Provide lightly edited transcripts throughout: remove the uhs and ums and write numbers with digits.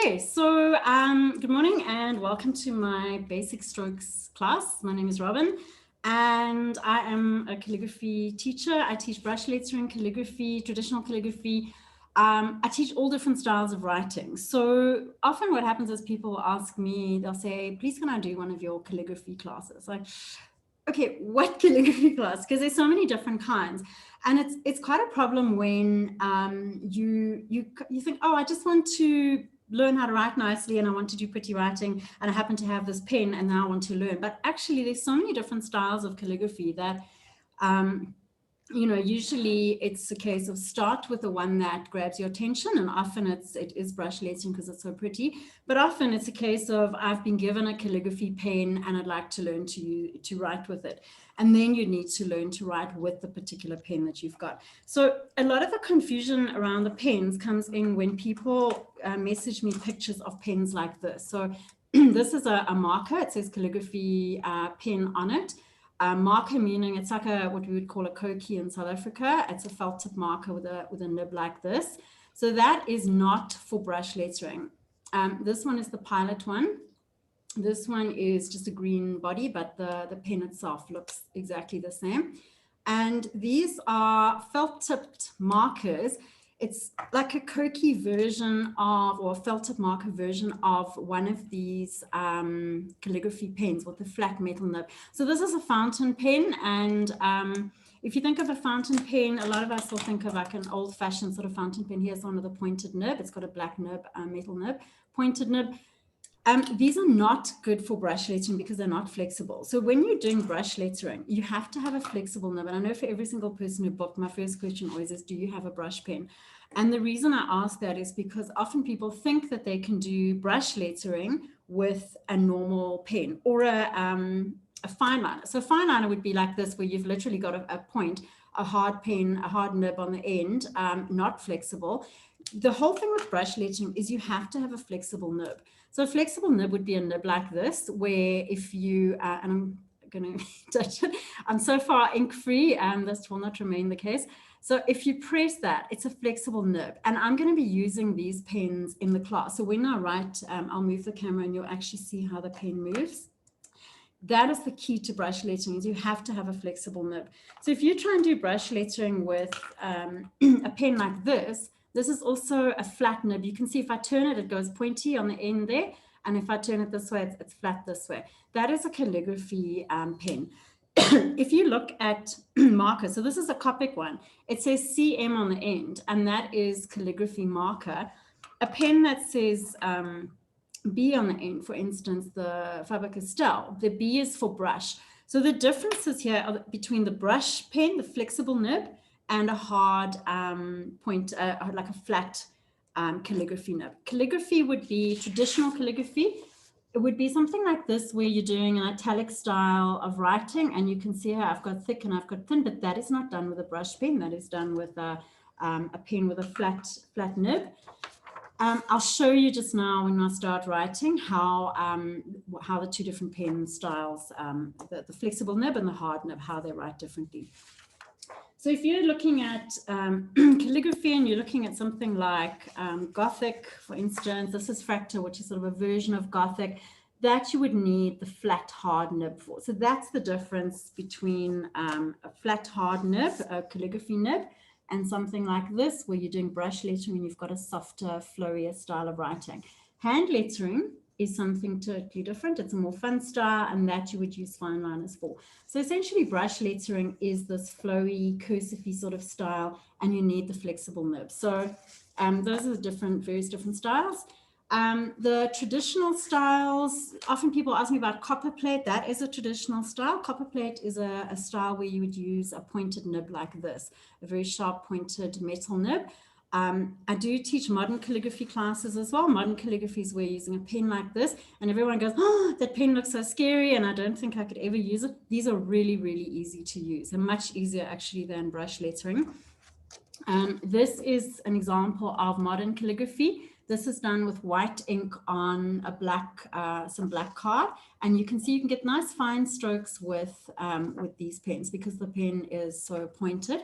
Okay, so good morning and welcome to my basic strokes class. My name is Robyn and I am a calligraphy teacher. I teach brush lettering, calligraphy, traditional calligraphy. I teach all different styles of writing. So often what happens is people will ask me, they'll say, please can I do one of your calligraphy classes? Like, okay, what calligraphy class? Because there's so many different kinds. And it's quite a problem when you think, oh, I just want to learn how to write nicely and I want to do pretty writing and I happen to have this pen and now I want to learn. But actually there's so many different styles of calligraphy that usually it's a case of start with the one that grabs your attention, and often it is brush lettering because it's so pretty, but often it's a case of I've been given a calligraphy pen and I'd like to learn to write with it, and then you need to learn to write with the particular pen that you've got. So a lot of the confusion around the pens comes in when people message me pictures of pens like this. So this is a marker. It says calligraphy pen on it. Marker meaning it's like what we would call a koki in South Africa. It's a felt tip marker with a nib like this. So that is not for brush lettering. This one is the pilot one. This one is just a green body, but the pen itself looks exactly the same. And these are felt tipped markers. It's like a koki version of, or a felt tip marker version of one of these calligraphy pens with a flat metal nib. So this is a fountain pen, and if you think of a fountain pen, a lot of us will think of like an old-fashioned sort of fountain pen. Here's one with a pointed nib. It's got a black nib, metal nib, pointed nib. These are not good for brush lettering because they're not flexible. So when you're doing brush lettering, you have to have a flexible nib. And I know for every single person who booked, my first question always is, do you have a brush pen? And the reason I ask that is because often people think that they can do brush lettering with a normal pen or a fine liner. So a fine liner would be like this, where you've literally got a point, a hard pen, a hard nib on the end, not flexible. The whole thing with brush lettering is you have to have a flexible nib. So a flexible nib would be a nib like this, where if you, and I'm going to touch it, I'm so far ink free, this will not remain the case. So if you press that, it's a flexible nib. And I'm going to be using these pens in the class. So when I write, I'll move the camera and you'll actually see how the pen moves. That is the key to brush lettering, is you have to have a flexible nib. So if you try and do brush lettering with a pen like this, this is also a flat nib. You can see if I turn it, it goes pointy on the end there. And if I turn it this way, it's flat this way. That is a calligraphy pen. If you look at marker, so this is a Copic one. It says CM on the end, and that is calligraphy marker. A pen that says B on the end, for instance, the Faber-Castell, the B is for brush. So the differences here are between the brush pen, the flexible nib, and a hard point, like a flat calligraphy nib. Calligraphy would be traditional calligraphy. It would be something like this, where you're doing an italic style of writing, and you can see here I've got thick and I've got thin, but that is not done with a brush pen. That is done with a pen with a flat nib. I'll show you just now when I start writing how the two different pen styles, the flexible nib and the hard nib, how they write differently. So if you're looking at calligraphy and you're looking at something like Gothic, for instance, this is Fractal, which is sort of a version of Gothic, that you would need the flat hard nib for. So that's the difference between a flat hard nib, a calligraphy nib, and something like this, where you're doing brush lettering and you've got a softer, flowier style of writing. Hand lettering is something totally different. It's a more fun style, and that you would use fine liners for. So essentially brush lettering is this flowy, cursive-y sort of style, and you need the flexible nib. So those are the various different styles. The traditional styles, often people ask me about copperplate. That is a traditional style. Copperplate is a style where you would use a pointed nib like this, a very sharp pointed metal nib. I do teach modern calligraphy classes as well. Modern calligraphy is where you're using a pen like this, and everyone goes, oh, that pen looks so scary, and I don't think I could ever use it. These are really, really easy to use, and much easier actually than brush lettering. This is an example of modern calligraphy. This is done with white ink on a black, some black card, and you can see you can get nice fine strokes with these pens because the pen is so pointed.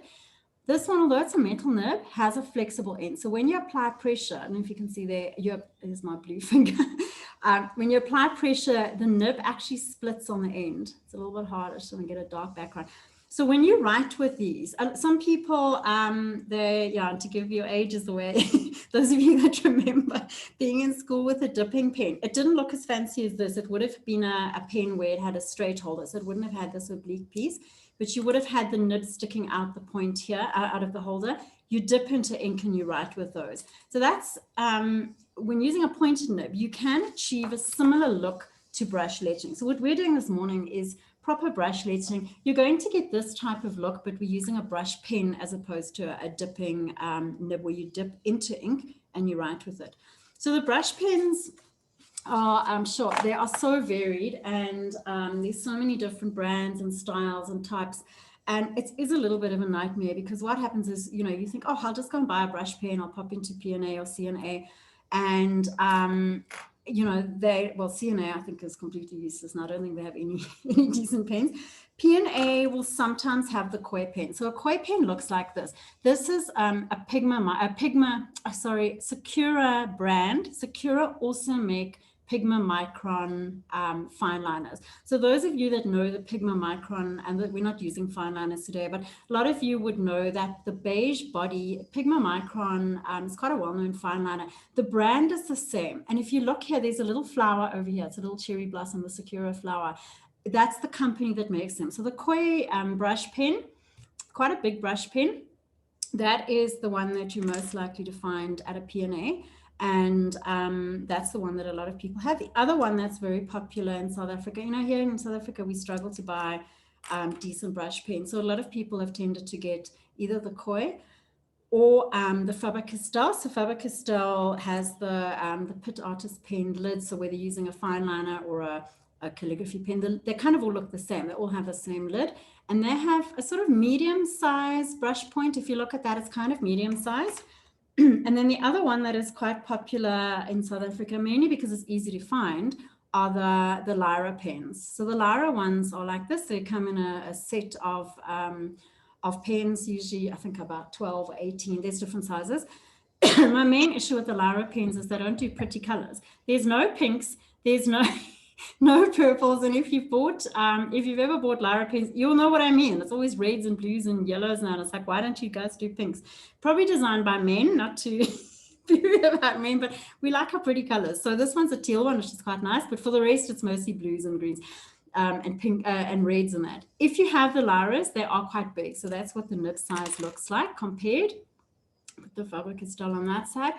This one, although it's a metal nib, has a flexible end. So when you apply pressure, I don't know if you can see there, here's my blue finger. When you apply pressure, the nib actually splits on the end. It's a little bit hard. I just want to get a dark background. So when you write with these, some people, to give your ages away, those of you that remember being in school with a dipping pen, it didn't look as fancy as this. It would have been a pen where it had a straight holder, so it wouldn't have had this oblique piece, but you would have had the nib sticking out the point here, out of the holder. You dip into ink and you write with those. So that's, when using a pointed nib, you can achieve a similar look to brush lettering. So what we're doing this morning is proper brush lettering. You're going to get this type of look, but we're using a brush pen as opposed to a dipping nib where you dip into ink and you write with it. So the brush pens are, I'm sure, they are so varied, and there's so many different brands and styles and types. And it is a little bit of a nightmare, because what happens is, you know, you think, oh, I'll just go and buy a brush pen, I'll pop into P&A or C&A, and you know, C&A I think is completely useless, and I don't think they have any decent pens. P&A will sometimes have the koi pen. So a koi pen looks like this. This is Sakura brand. Sakura also make Pigma Micron fine liners. So those of you that know the Pigma Micron, and that we're not using fine liners today, but a lot of you would know that the beige body Pigma Micron is quite a well-known fine liner. The brand is the same. And if you look here, there's a little flower over here. It's a little cherry blossom, the Sakura flower. That's the company that makes them. So the koi brush pen, quite a big brush pen, that is the one that you're most likely to find at a P&A. And that's the one that a lot of people have. The other one that's very popular in South Africa, you know, here in South Africa, we struggle to buy decent brush pens. So a lot of people have tended to get either the koi or the Faber-Castell. So Faber-Castell has the Pitt Artist pen lid. So whether you're using a fine liner or a calligraphy pen, they kind of all look the same. They all have the same lid. And they have a sort of medium-sized brush point. If you look at that, it's kind of medium-sized. And then the other one that is quite popular in South Africa, mainly because it's easy to find, are the Lyra pens. So the Lyra ones are like this. They come in a set of pens, usually I think about 12 or 18. There's different sizes. My main issue with the Lyra pens is they don't do pretty colors. There's no pinks. There's no purples. And if you've ever bought Lyra pens, you'll know what I mean. It's always reds and blues and yellows now. And it's like, why don't you guys do pinks? Probably designed by men, not to be about men, but we like our pretty colors. So this one's a teal one, which is quite nice. But for the rest, it's mostly blues and greens and pink and reds and that. If you have the Lyras, they are quite big. So that's what the nib size looks like compared. Put the Faber-Castell on that side.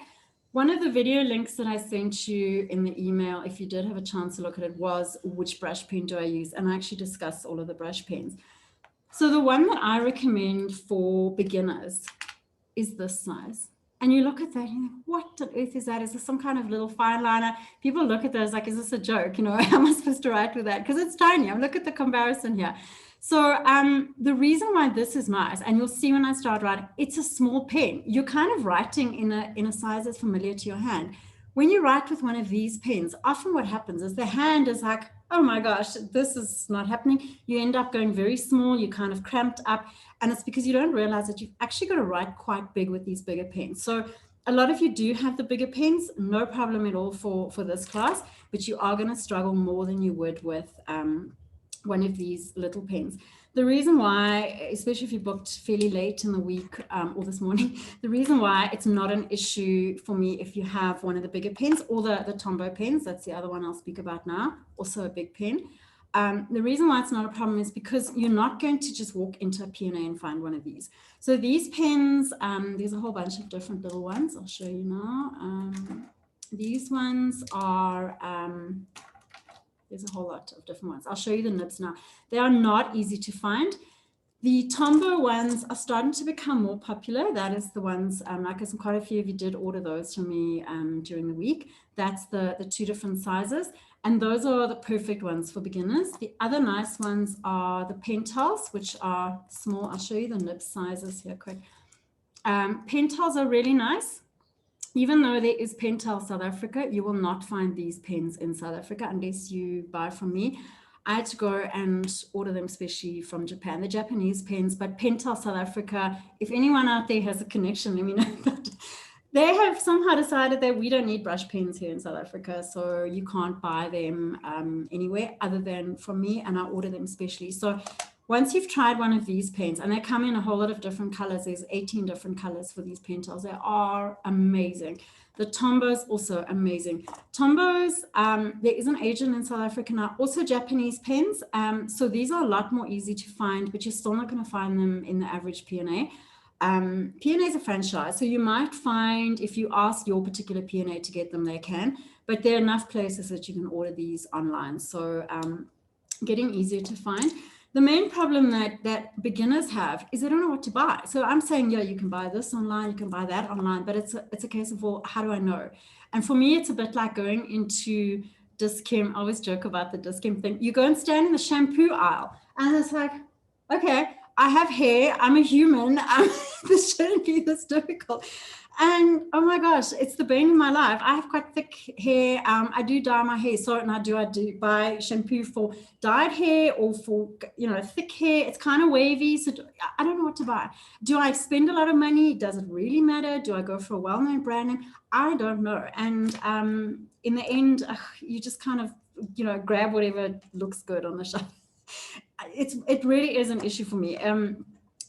One of the video links that I sent you in the email, if you did have a chance to look at it, was which brush pen do I use? And I actually discussed all of the brush pens. So the one that I recommend for beginners is this size. And you look at that and you think, what on earth is that? Is this some kind of little fine liner? People look at those like, is this a joke? You know, how am I supposed to write with that? Because it's tiny. Look at the comparison here. So the reason why this is nice, and you'll see when I start writing, it's a small pen. You're kind of writing in a size that's familiar to your hand. When you write with one of these pens, often what happens is the hand is like, oh my gosh, this is not happening. You end up going very small, you kind of cramped up, and it's because you don't realize that you've actually got to write quite big with these bigger pens. So a lot of you do have the bigger pens, no problem at all for this class, but you are going to struggle more than you would with one of these little pens. The reason why, especially if you booked fairly late in the week or this morning, the reason why it's not an issue for me if you have one of the bigger pens or the Tombow pens, that's the other one I'll speak about now, also a big pen. The reason why it's not a problem is because you're not going to just walk into a P&A and find one of these. So these pens, there's a whole bunch of different little ones. I'll show you now. These ones are... there's a whole lot of different ones. I'll show you the nibs now. They are not easy to find. The Tombow ones are starting to become more popular. That is the ones, like I said, quite a few of you did order those from me during the week. That's the two different sizes. And those are the perfect ones for beginners. The other nice ones are the Pentals, which are small. I'll show you the nib sizes here quick. Pentals are really nice. Even though there is Pentel South Africa, you will not find these pens in South Africa unless you buy from me. I had to go and order them especially from Japan, the Japanese pens, but Pentel South Africa, if anyone out there has a connection, let me know. But they have somehow decided that we don't need brush pens here in South Africa, so you can't buy them anywhere other than from me, and I order them specially. So once you've tried one of these pens, and they come in a whole lot of different colors, there's 18 different colors for these Pentels. They are amazing. The Tombow's also amazing. Tombow's, there is an agent in South Africa now, also Japanese pens. So these are a lot more easy to find, but you're still not going to find them in the average P&A. P&A is a franchise, so you might find if you ask your particular P&A to get them, they can, but there are enough places that you can order these online. So getting easier to find. The main problem that beginners have is they don't know what to buy. So I'm saying, yeah, you can buy this online, you can buy that online, but it's a case of, well, how do I know? And for me, it's a bit like going into Dis-Chem. I always joke about the Dis-Chem thing. You go and stand in the shampoo aisle, and it's like, okay, I have hair, I'm a human, this shouldn't be this difficult. And oh my gosh, it's the bane of my life. I have quite thick hair. I do dye my hair. So I do buy shampoo for dyed hair or for, thick hair. It's kind of wavy. So I don't know what to buy. Do I spend a lot of money? Does it really matter? Do I go for a well-known brand name? I don't know. And in the end, you just kind of, grab whatever looks good on the shelf. It really is an issue for me.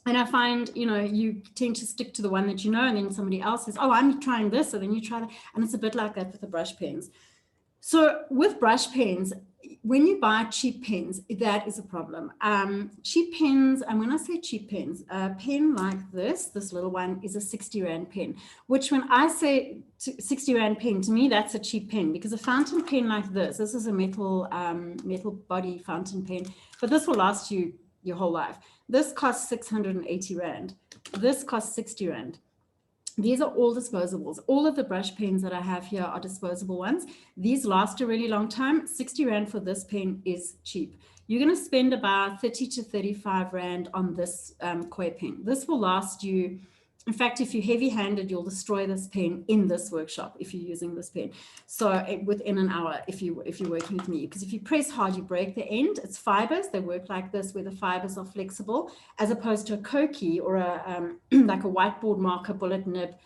And I find, you tend to stick to the one that you know, and then somebody else says, oh, I'm trying this, so then you try that. And it's a bit like that with the brush pens. So with brush pens, when you buy cheap pens, that is a problem. Cheap pens, and when I say cheap pens, a pen like this little one is a 60 Rand pen, which when I say 60 Rand pen, to me, that's a cheap pen, because a fountain pen like this is a metal body fountain pen, but this will last you your whole life. This costs 680 Rand. This costs 60 Rand. These are all disposables. All of the brush pens that I have here are disposable ones. These last a really long time. 60 Rand for this pen is cheap. You're going to spend about 30 to 35 Rand on this koi pen. This will last you. In fact, if you're heavy-handed, you'll destroy this pen in this workshop if you're using this pen. So within an hour, if you're working with me, because if you press hard, you break the end. It's fibers. They work like this, where the fibers are flexible, as opposed to a Koki or a like a whiteboard marker bullet nib.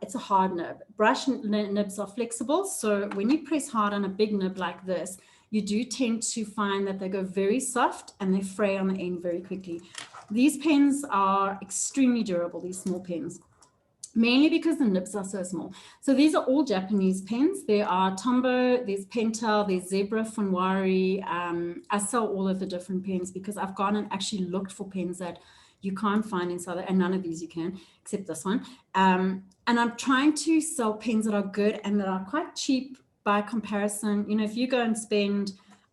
It's a hard nib. Brush nibs are flexible. So when you press hard on a big nib like this, you do tend to find that they go very soft and they fray on the end very quickly. These pens are extremely durable, these small pens, mainly because the nibs are so small. So these are all Japanese pens. There are Tombow, there's Pentel, there's Zebra, Funwari. I sell all of the different pens because I've gone and actually looked for pens that you can't find in South Africa, and none of these you can, except this one. And I'm trying to sell pens that are good and that are quite cheap by comparison. If you go and spend,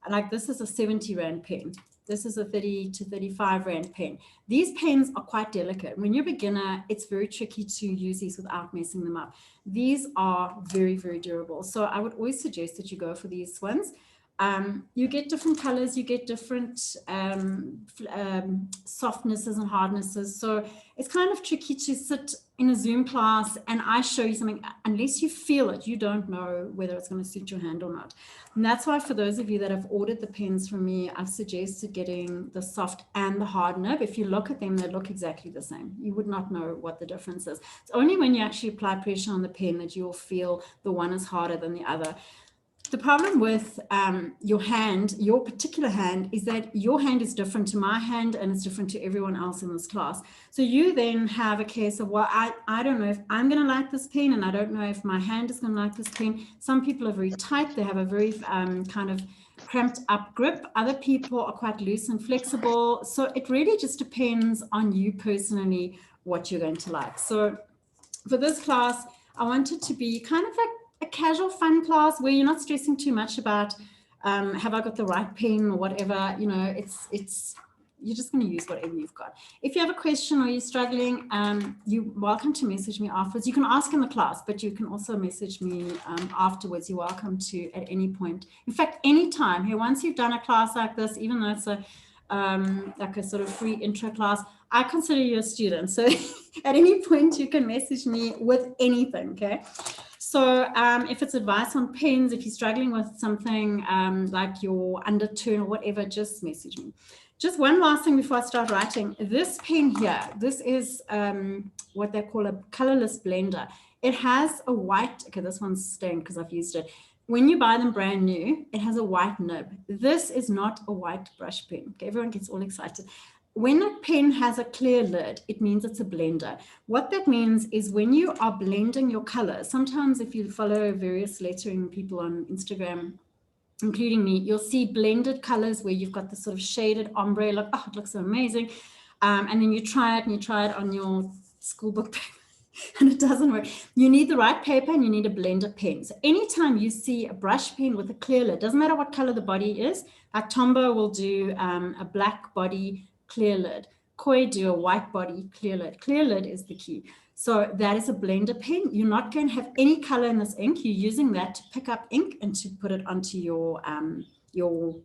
like this is a 70 Rand pen. This is a 30 to 35 Rand pen. These pens are quite delicate. When you're a beginner, it's very tricky to use these without messing them up. These are very, very durable. So I would always suggest that you go for these ones. You get different colors, you get different softnesses and hardnesses. So it's kind of tricky to sit in a Zoom class and I show you something. Unless you feel it, you don't know whether it's going to suit your hand or not. And that's why for those of you that have ordered the pens from me, I've suggested getting the soft and the hard nib. If you look at them, they look exactly the same. You would not know what the difference is. It's only when you actually apply pressure on the pen that you'll feel the one is harder than the other. The problem with your hand, your particular hand, is that your hand is different to my hand and it's different to everyone else in this class. So you then have a case of, well, I don't know if I'm going to like this pen and I don't know if my hand is going to like this pen. Some people are very tight. They have a very kind of cramped up grip. Other people are quite loose and flexible. So it really just depends on you personally what you're going to like. So for this class, I want it to be kind of like a casual fun class where you're not stressing too much about have I got the right pen or whatever. It's you're just going to use whatever you've got. If you have a question or you're struggling, you're welcome to message me afterwards. You can ask in the class, but you can also message me afterwards. You're welcome to at any point. In fact, anytime here, once you've done a class like this, even though it's like a sort of free intro class, I consider you a student. So at any point you can message me with anything, okay? So if it's advice on pens, if you're struggling with something like your undertone or whatever, just message me. Just one last thing before I start writing. This pen here, this is what they call a colorless blender. It has a white, okay, this one's stained because I've used it. When you buy them brand new, it has a white nib. This is not a white brush pen. Okay, everyone gets all excited. When a pen has a clear lid, it means it's a blender. What that means is when you are blending your colors, sometimes if you follow various lettering people on Instagram, including me, you'll see blended colors where you've got this sort of shaded ombre look. Oh, it looks so amazing. And then you try it and you try it on your school book paper and it doesn't work. You need the right paper and you need a blender pen. So anytime you see a brush pen with a clear lid, doesn't matter what color the body is, like Tombow will do a black body clear lid. Koi do a white body clear lid. Clear lid is the key. So that is a blender pen. You're not going to have any color in this ink. You're using that to pick up ink and to put it onto your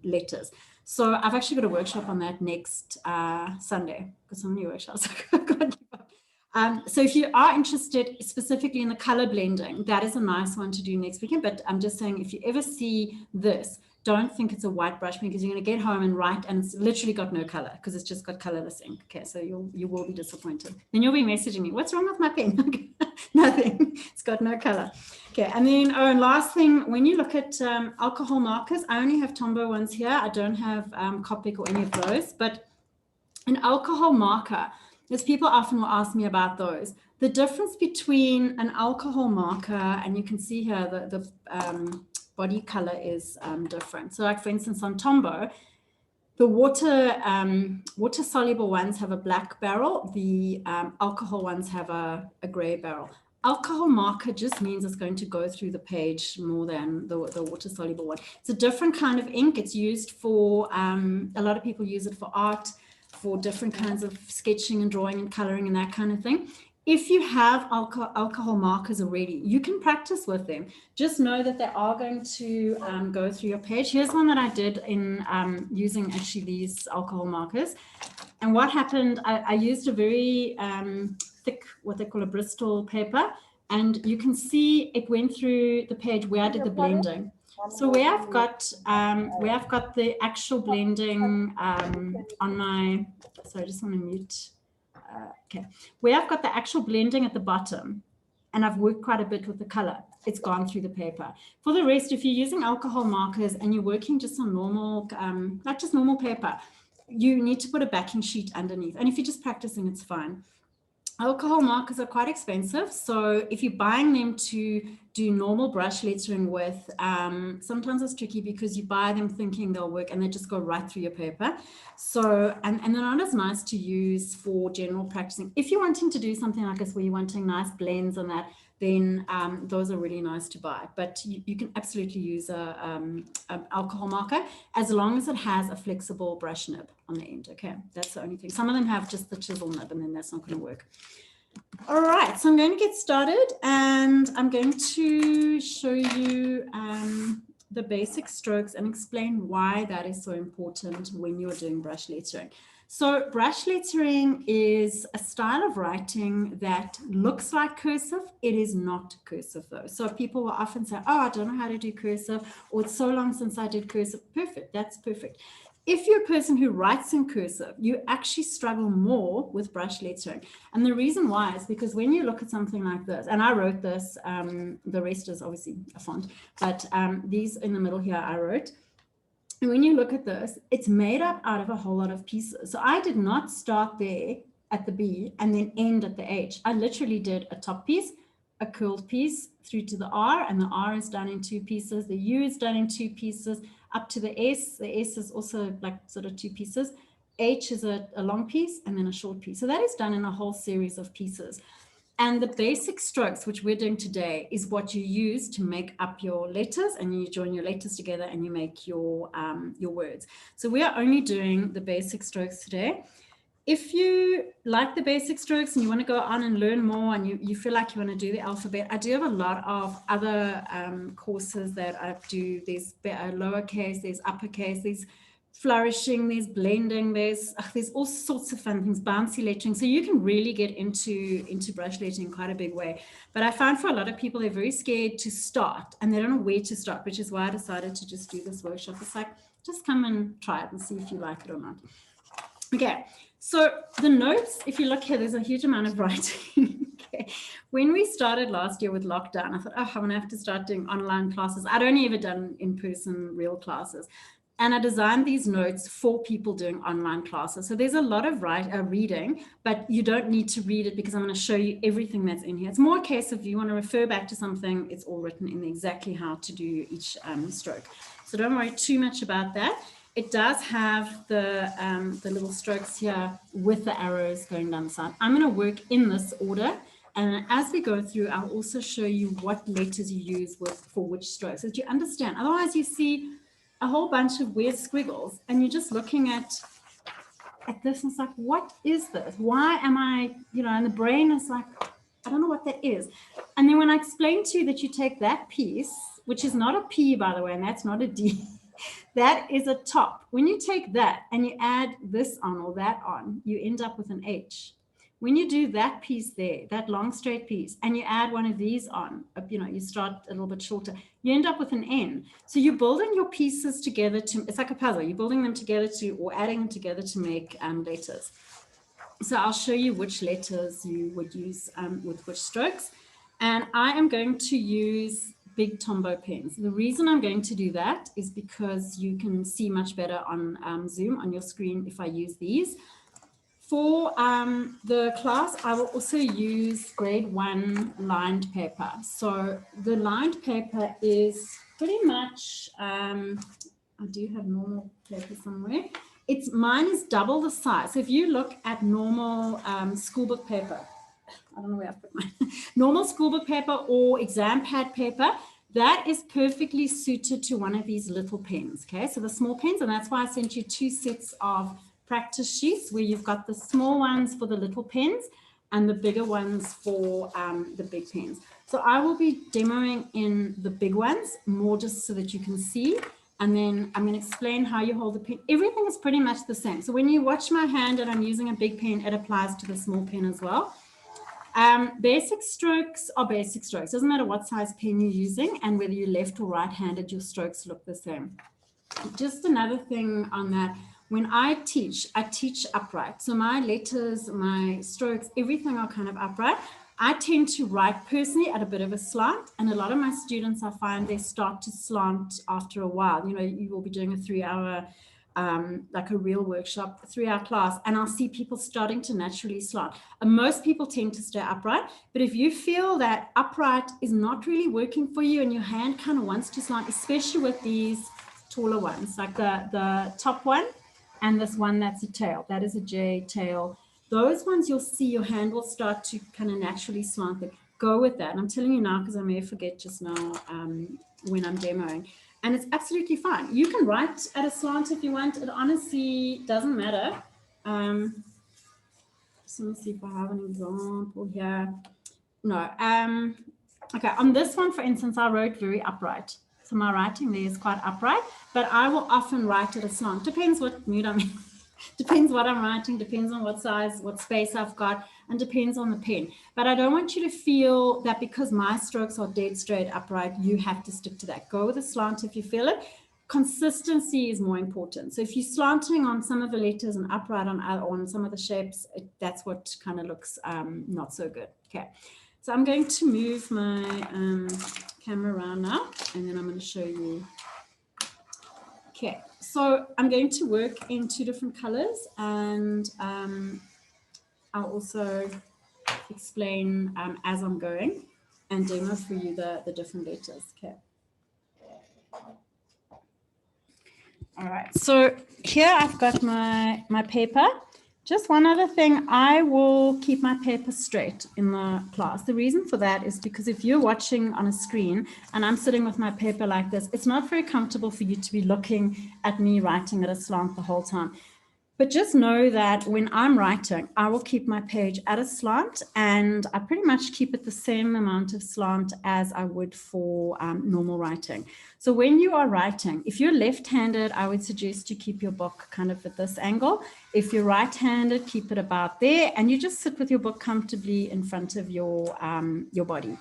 letters. So I've actually got a workshop on that next Sunday. Got so many workshops. I can't keep up. So if you are interested specifically in the color blending, that is a nice one to do next weekend. But I'm just saying, if you ever see this, don't think it's a white brush pen, because you're going to get home and write and it's literally got no color because it's just got colorless ink. Okay, so you will be disappointed. Then you'll be messaging me, what's wrong with my pen? Nothing, it's got no color. Okay, and then and last thing, when you look at alcohol markers, I only have Tombow ones here. I don't have Copic or any of those, but an alcohol marker, as people often will ask me about those. The difference between an alcohol marker, and you can see here the body color is different. So like for instance on Tombow, the water soluble ones have a black barrel, the alcohol ones have a gray barrel. Alcohol marker just means it's going to go through the page more than the water soluble one. It's a different kind of ink. It's used for, a lot of people use it for art, for different kinds of sketching and drawing and coloring and that kind of thing. If you have alcohol markers already, you can practice with them. Just know that they are going to go through your page. Here's one that I did in using actually these alcohol markers. And what happened, I used a very thick, what they call a Bristol paper. And you can see it went through the page where I did the blending. So where I've got the actual blending on my, sorry, I just want to mute. Okay, where I've got the actual blending at the bottom, and I've worked quite a bit with the color, it's gone through the paper. For the rest, if you're using alcohol markers and you're working just on normal, like just normal paper, you need to put a backing sheet underneath. And if you're just practicing, it's fine. Alcohol markers are quite expensive. So if you're buying them to do normal brush lettering with, sometimes it's tricky because you buy them thinking they'll work and they just go right through your paper. So, and they're not as nice to use for general practicing. If you're wanting to do something like this where you're wanting nice blends and that, then those are really nice to buy. But you can absolutely use an alcohol marker as long as it has a flexible brush nib on the end. Okay, that's the only thing. Some of them have just the chisel nib and then that's not going to work. All right, so I'm going to get started and I'm going to show you the basic strokes and explain why that is so important when you're doing brush lettering. So brush lettering is a style of writing that looks like cursive. It is not cursive though. So people will often say, oh, I don't know how to do cursive, or it's so long since I did cursive. Perfect, that's perfect. If you're a person who writes in cursive, you actually struggle more with brush lettering. And the reason why is because when you look at something like this, and I wrote this, the rest is obviously a font, but these in the middle here I wrote. And when you look at this, it's made up out of a whole lot of pieces. So I did not start there at the B and then end at the H. I literally did a top piece, a curled piece through to the R, and the R is done in 2 pieces. The U is done in 2 pieces up to the S. The S is also like sort of 2 pieces. H is a long piece and then a short piece. So that is done in a whole series of pieces. And the basic strokes, which we're doing today, is what you use to make up your letters, and you join your letters together and you make your words. So we are only doing the basic strokes today. If you like the basic strokes and you want to go on and learn more and you feel like you want to do the alphabet, I do have a lot of other courses that I do. There's lowercase, there's uppercase, there's flourishing, there's blending, there's all sorts of fun things, bouncy lettering. So you can really get into brush lettering in quite a big way. But I found for a lot of people, they're very scared to start and they don't know where to start, which is why I decided to just do this workshop. It's like, just come and try it and see if you like it or not. Okay, so the notes, if you look here, there's a huge amount of writing. Okay. When we started last year with lockdown, I thought, oh, I'm gonna have to start doing online classes. I'd only ever done in-person real classes. And I designed these notes for people doing online classes. So there's a lot of reading, but you don't need to read it because I'm going to show you everything that's in here. It's more a case of you want to refer back to something, it's all written in exactly how to do each stroke. So don't worry too much about that. It does have the little strokes here with the arrows going down the side. I'm going to work in this order. And as we go through, I'll also show you what letters you use for which strokes, so that you understand. Otherwise, you see a whole bunch of weird squiggles and you're just looking at this and it's like, what is this? Why am I, and the brain is like, I don't know what that is. And then when I explain to you that you take that piece, which is not a P, by the way, and that's not a D, that is a top. When you take that and you add this on or that on, you end up with an H. When you do that piece there, that long straight piece, and you add one of these on, you start a little bit shorter, you end up with an N. So you're building your pieces together it's like a puzzle. You're building them together or adding them together to make letters. So I'll show you which letters you would use with which strokes. And I am going to use big Tombow pens. The reason I'm going to do that is because you can see much better on Zoom on your screen if I use these. For the class, I will also use grade 1 lined paper. So the lined paper is pretty much, I do have normal paper somewhere. Mine is double the size. So if you look at normal schoolbook paper, I don't know where I put mine, normal schoolbook paper or exam pad paper, that is perfectly suited to one of these little pens, okay? So the small pens, and that's why I sent you 2 sets of practice sheets where you've got the small ones for the little pens and the bigger ones for the big pens. So I will be demoing in the big ones more just so that you can see. And then I'm going to explain how you hold the pen. Everything is pretty much the same. So when you watch my hand and I'm using a big pen, it applies to the small pen as well. Basic strokes are basic strokes. Doesn't matter what size pen you're using and whether you're left or right-handed, your strokes look the same. Just another thing on that. When I teach upright. So my letters, my strokes, everything are kind of upright. I tend to write personally at a bit of a slant. And a lot of my students, I find they start to slant after a while. You will be doing a 3-hour, like a real workshop, 3-hour class. And I'll see people starting to naturally slant. And most people tend to stay upright. But if you feel that upright is not really working for you and your hand kind of wants to slant, especially with these taller ones, like the top one, and this one that's a tail, that is a J tail. Those ones you'll see your hand will start to kind of naturally slant. Go with that. And I'm telling you now because I may forget just now when I'm demoing. And it's absolutely fine. You can write at a slant if you want. It honestly doesn't matter. Just want to see if I have an example here. No. Okay, on this one, for instance, I wrote very upright. So my writing there is quite upright, but I will often write at a slant. Depends what mood I'm in. Depends what I'm writing, depends on what size, what space I've got, and depends on the pen. But I don't want you to feel that because my strokes are dead straight upright, you have to stick to that. Go with a slant if you feel it. Consistency is more important. So if you're slanting on some of the letters and upright on some of the shapes, that's what kind of looks not so good. Okay. So I'm going to move my camera around now, and then I'm going to show you. Okay, so I'm going to work in 2 different colors, and I'll also explain as I'm going and demo for you the different letters. Okay. All right, so here I've got my paper. Just one other thing, I will keep my paper straight in the class. The reason for that is because if you're watching on a screen and I'm sitting with my paper like this, it's not very comfortable for you to be looking at me writing at a slant the whole time. But just know that when I'm writing, I will keep my page at a slant, and I pretty much keep it the same amount of slant as I would for normal writing. So when you are writing, if you're left-handed, I would suggest you keep your book kind of at this angle. If you're right-handed, keep it about there, and you just sit with your book comfortably in front of your body.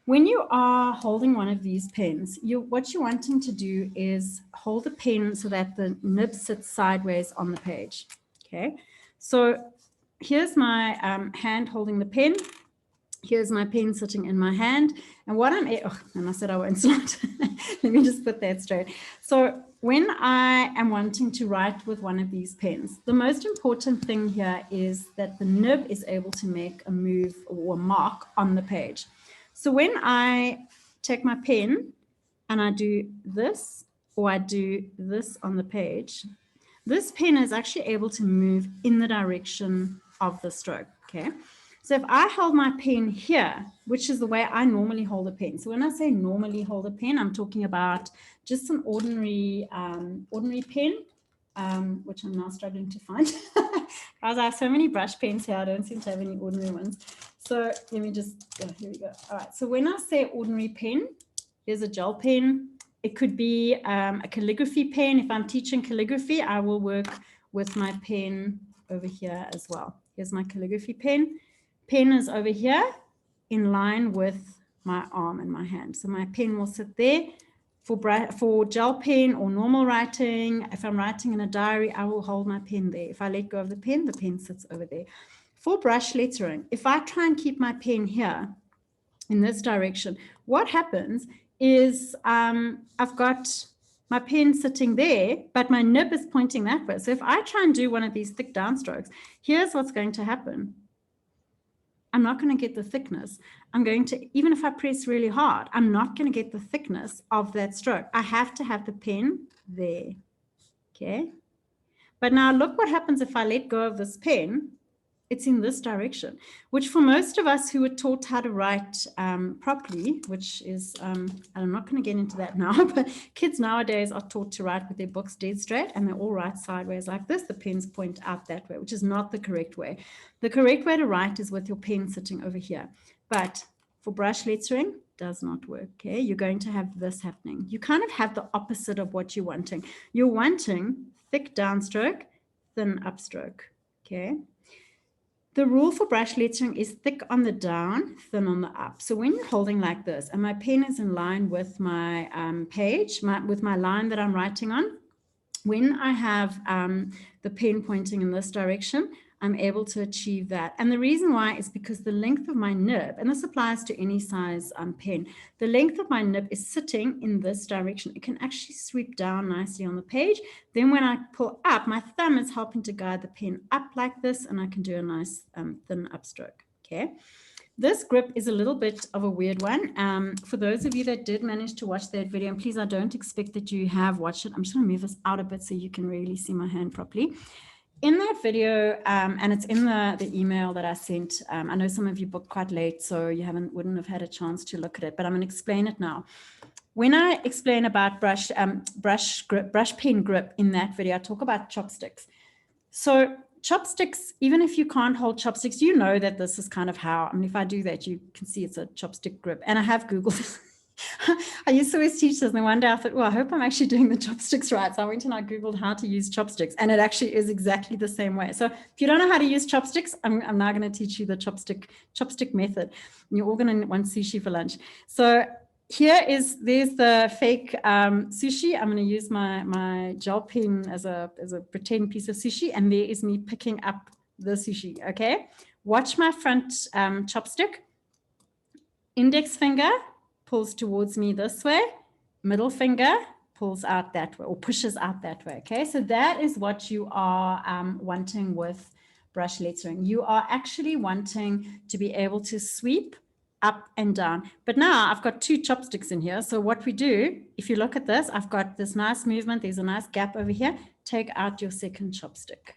When you are holding one of these pens, what you're wanting to do is hold the pen so that the nib sits sideways on the page. Okay, so here's my hand holding the pen. Here's my pen sitting in my hand. And what and I said I won't slant. Let me just put that straight. So when I am wanting to write with one of these pens, the most important thing here is that the nib is able to make a move or a mark on the page. So when I take my pen and I do this, or I do this on the page, this pen is actually able to move in the direction of the stroke, okay? So if I hold my pen here, which is the way I normally hold a pen. So when I say normally hold a pen, I'm talking about just an ordinary pen, which I'm now struggling to find. Guys, I have so many brush pens here, I don't seem to have any ordinary ones. So let me just, here we go. All right, so when I say ordinary pen, here's a gel pen. It could be a calligraphy pen. If I'm teaching calligraphy, I will work with my pen over here as well. Here's my calligraphy pen. Pen is over here in line with my arm and my hand. So my pen will sit there. For gel pen or normal writing, if I'm writing in a diary, I will hold my pen there. If I let go of the pen sits over there. For brush lettering, if I try and keep my pen here in this direction, what happens is I've got my pen sitting there, but my nib is pointing that way. So if I try and do one of these thick downstrokes, here's what's going to happen. I'm not going to get the thickness. I'm going to, even if I press really hard, I'm not going to get the thickness of that stroke. I have to have the pen there, okay? But now look what happens if I let go of this pen. It's in this direction, which for most of us who were taught how to write properly, which is, I'm not going to get into that now, but kids nowadays are taught to write with their books dead straight, and they all write sideways like this. The pens point out that way, which is not the correct way. The correct way to write is with your pen sitting over here. But for brush lettering, does not work, okay? You're going to have this happening. You kind of have the opposite of what you're wanting. You're wanting thick downstroke, thin upstroke, okay? The rule for brush lettering is thick on the down, thin on the up. So when you're holding like this, and my pen is in line with my page, with my line that I'm writing on, when I have the pen pointing in this direction, I'm able to achieve that. And the reason why is because the length of my nib, and this applies to any size pen, the length of my nib is sitting in this direction. It can actually sweep down nicely on the page. Then when I pull up, my thumb is helping to guide the pen up like this, and I can do a nice thin upstroke, okay? This grip is a little bit of a weird one. For those of you that did manage to watch that video, and please, I don't expect that you have watched it. I'm just going to move this out a bit so you can really see my hand properly. In that video, and it's in the email that I sent, I know some of you booked quite late, so you wouldn't have had a chance to look at it, but I'm going to explain it now. When I explain about brush pen grip in that video, I talk about chopsticks. So chopsticks, even if you can't hold chopsticks, you know that this is kind of how, I mean, if I do that, you can see it's a chopstick grip. And I have Googled I used to always teach this, and then one day I thought, well, I hope I'm actually doing the chopsticks right. So I went and I Googled how to use chopsticks, and it actually is exactly the same way. So if you don't know how to use chopsticks, I'm now going to teach you the chopstick method. And you're all going to want sushi for lunch. So there's the fake sushi. I'm going to use my gel pen as a pretend piece of sushi, and there is me picking up the sushi, okay? Watch my front chopstick. Index finger pulls towards me this way, middle finger pulls out that way or pushes out that way, okay? So that is what you are wanting with brush lettering. You are actually wanting to be able to sweep up and down. But now I've got two chopsticks in here. So what we do, if you look at this, I've got this nice movement. There's a nice gap over here. Take out your second chopstick,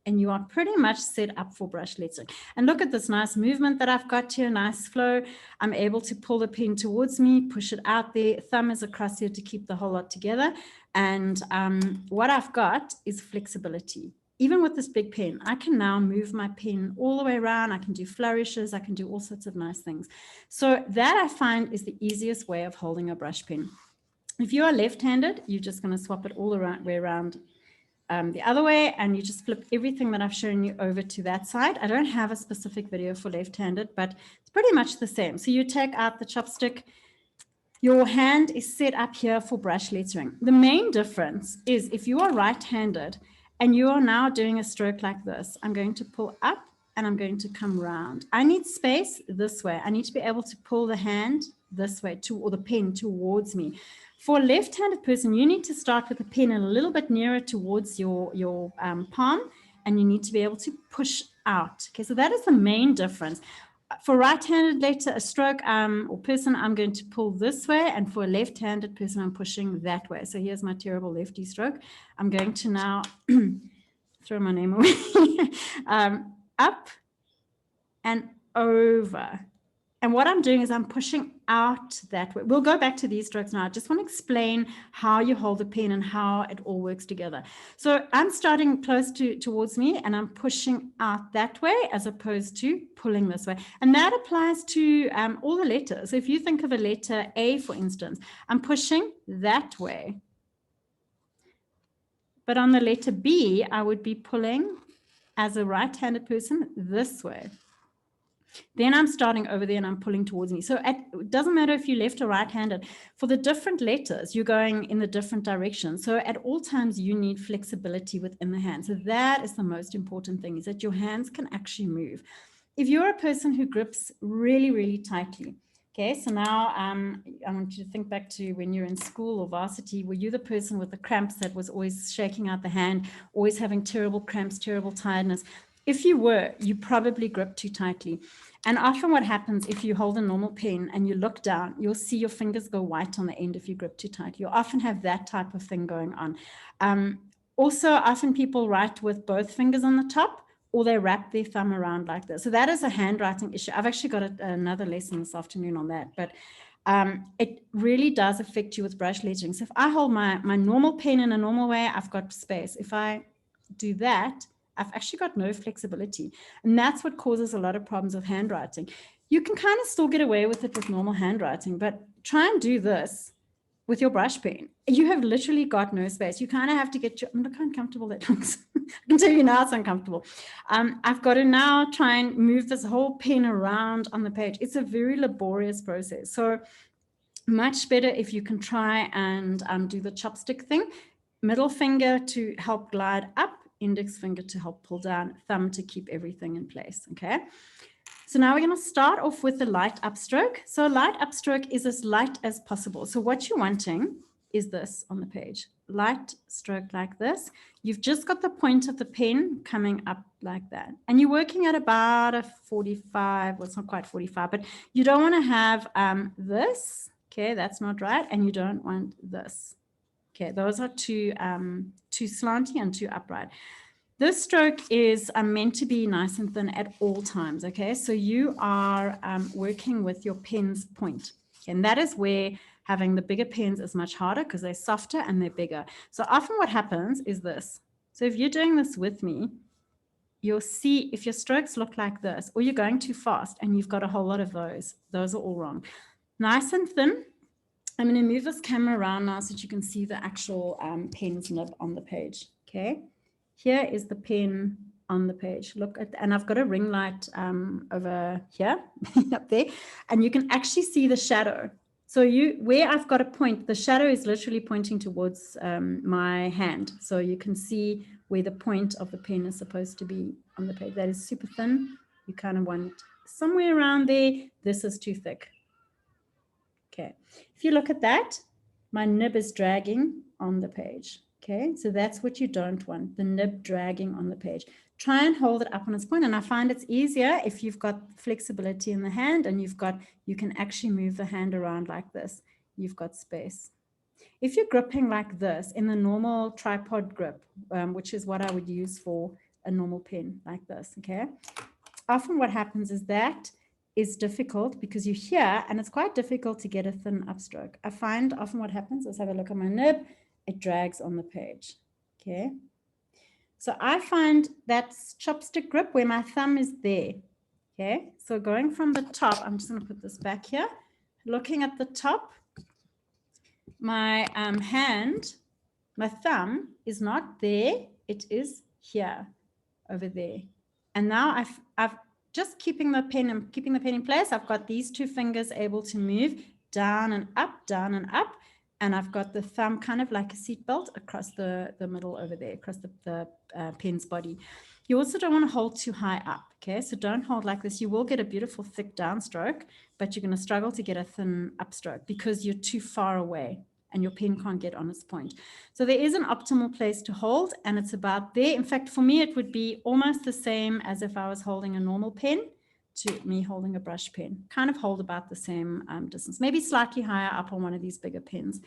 and you are pretty much set up for brush lettering. And look at this nice movement that I've got here, nice flow. I'm able to pull the pen towards me, push it out there. Thumb is across here to keep the whole lot together. And what I've got is flexibility. even with this big pen, I can now move my pen all the way around. I can do flourishes. I can do all sorts of nice things. So that I find is the easiest way of holding a brush pen. If you are left-handed, you're just going to swap it all the way around the other way, and you just flip everything that I've shown you over to that side. I don't have a specific video for left-handed, but it's pretty much the same. So you take out the chopstick. Your hand is set up here for brush lettering. The main difference is if you are right-handed and you are now doing a stroke like this, I'm going to pull up and I'm going to come round. I need space this way. I need to be able to pull the hand this way or the pen towards me. For a left-handed person, you need to start with the pen a little bit nearer towards your palm, and you need to be able to push out. Okay, so that is the main difference. For right-handed letter, a stroke or person, I'm going to pull this way, and for a left-handed person, I'm pushing that way. So here's my terrible lefty stroke. I'm going to now throw my name away. Up and over. And what I'm doing is I'm pushing out that way. We'll go back to these strokes now. I just want to explain how you hold the pen and how it all works together. So I'm starting close towards me and I'm pushing out that way as opposed to pulling this way. And that applies to all the letters. So if you think of a letter A, for instance, I'm pushing that way. But on the letter B, I would be pulling as a right-handed person this way. Then I'm starting over there and I'm pulling towards me. So it doesn't matter if you're left or right-handed. For the different letters, you're going in the different directions. So at all times, you need flexibility within the hand. So that is the most important thing, is that your hands can actually move. If you're a person who grips really, really tightly, okay, so now I want you to think back to when you're in school or varsity. Were you the person with the cramps that was always shaking out the hand, always having terrible cramps, terrible tiredness? If you were, you probably gripped too tightly. And often what happens if you hold a normal pen and you look down, you'll see your fingers go white on the end if you grip too tight. You'll often have that type of thing going on. Also, often people write with both fingers on the top, or they wrap their thumb around like this. So that is a handwriting issue. I've actually got another lesson this afternoon on that, but it really does affect you with brush lettering. So if I hold my normal pen in a normal way, I've got space. If I do that, I've actually got no flexibility. And that's what causes a lot of problems with handwriting. You can kind of still get away with it with normal handwriting, but try and do this with your brush pen. You have literally got no space. You kind of have to get look how uncomfortable that looks. I can tell you now it's uncomfortable. I've got to now try and move this whole pen around on the page. It's a very laborious process. So much better if you can try and do the chopstick thing. Middle finger to help glide up, index finger to help pull down, thumb to keep everything in place, okay? So now we're going to start off with the light upstroke. So a light upstroke is as light as possible. So what you're wanting is this on the page. Light stroke like this. You've just got the point of the pen coming up like that. And you're working at about a 45, well, it's not quite 45, but you don't want to have this, okay, that's not right, and you don't want this. Okay, those are too slanty and too upright. This stroke is meant to be nice and thin at all times, okay? So you are working with your pen's point. And that is where having the bigger pens is much harder because they're softer and they're bigger. So often what happens is this. So if you're doing this with me, you'll see if your strokes look like this, or you're going too fast and you've got a whole lot of those are all wrong. Nice and thin. I'm going to move this camera around now so that you can see the actual pen's nib on the page, okay? Here is the pen on the page. Look at, and I've got a ring light over here, up there, and you can actually see the shadow. So where I've got a point, the shadow is literally pointing towards my hand. So you can see where the point of the pen is supposed to be on the page. That is super thin. You kind of want somewhere around there. This is too thick. Okay, if you look at that, my nib is dragging on the page. Okay, so that's what you don't want, the nib dragging on the page. Try and hold it up on its point, and I find it's easier if you've got flexibility in the hand and you can actually move the hand around like this. You've got space. If you're gripping like this in the normal tripod grip, which is what I would use for a normal pen like this, okay? Often what happens is that is difficult because you're here and it's quite difficult to get a thin upstroke. I find often what happens, let's have a look at my nib, it drags on the page, okay? So I find that chopstick grip where my thumb is there. Okay, so going from the top, I'm just going to put this back here. Looking at the top, my hand, my thumb is not there. It is here, over there. And now I've just keeping the pen in place. I've got these two fingers able to move down and up, and I've got the thumb kind of like a seatbelt across the middle over there, across the pen's body. You also don't want to hold too high up, okay? So don't hold like this. You will get a beautiful thick downstroke, but you're going to struggle to get a thin upstroke because you're too far away and your pen can't get on its point. So there is an optimal place to hold, and it's about there. In fact, for me, it would be almost the same as if I was holding a normal pen to me holding a brush pen. Kind of hold about the same distance, maybe slightly higher up on one of these bigger pens.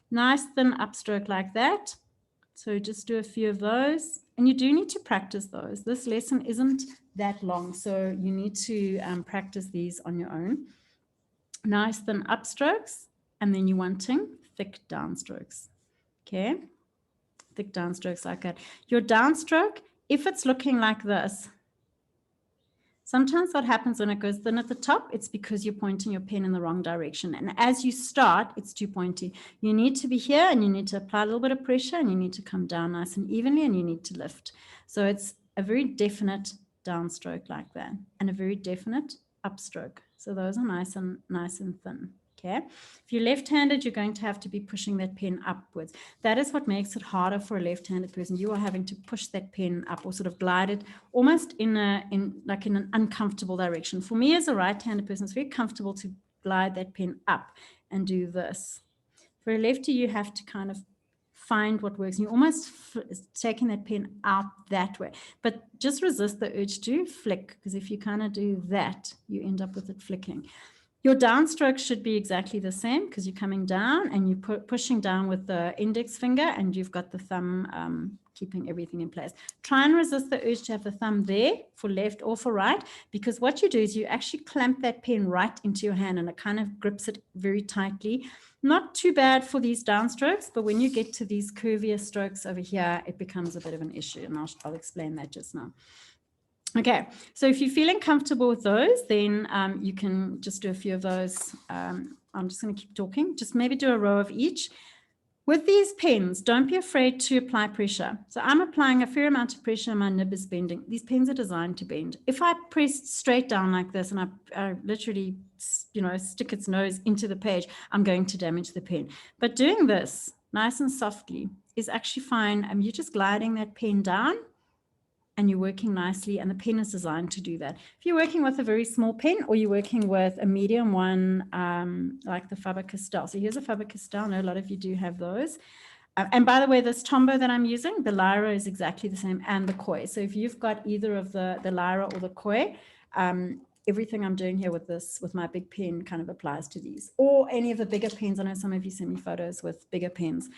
Nice thin upstroke like that. So just do a few of those, and you do need to practice those. This lesson isn't that long, so you need to practice these on your own. Nice thin upstrokes, and then you're wanting thick downstrokes. Okay, thick downstrokes like that. Your downstroke, if it's looking like this, sometimes what happens when it goes thin at the top, it's because you're pointing your pen in the wrong direction. And as you start, it's too pointy. You need to be here, and you need to apply a little bit of pressure, and you need to come down nice and evenly, and you need to lift. So it's a very definite downstroke like that, and a very definite upstroke. So those are nice and thin. Okay. If you're left-handed, you're going to have to be pushing that pen upwards. That is what makes it harder for a left-handed person. You are having to push that pen up, or sort of glide it almost in an uncomfortable direction. For me as a right-handed person, it's very comfortable to glide that pen up and do this. For a lefty, you have to kind of find what works. You're almost taking that pen out that way, but just resist the urge to flick, because if you kind of do that, you end up with it flicking. Your downstroke should be exactly the same, because you're coming down and you're pushing down with the index finger, and you've got the thumb keeping everything in place. Try and resist the urge to have the thumb there for left or for right, because what you do is you actually clamp that pen right into your hand, and it kind of grips it very tightly. Not too bad for these downstrokes, but when you get to these curvier strokes over here, it becomes a bit of an issue, and I'll explain that just now. Okay, so if you're feeling comfortable with those, then you can just do a few of those. I'm just going to keep talking. Just maybe do a row of each. With these pens, don't be afraid to apply pressure. So I'm applying a fair amount of pressure, and my nib is bending. These pens are designed to bend. If I press straight down like this, and I literally, stick its nose into the page, I'm going to damage the pen. But doing this nice and softly is actually fine. You're just gliding that pen down, and you're working nicely, and the pen is designed to do that. If you're working with a very small pen, or you're working with a medium one, like the Faber-Castell. So here's a Faber-Castell. I know a lot of you do have those. And by the way, this Tombow that I'm using, the Lyra is exactly the same, and the Koi. So if you've got either of the Lyra or the Koi, everything I'm doing here with my big pen kind of applies to these, or any of the bigger pens. I know some of you send me photos with bigger pens.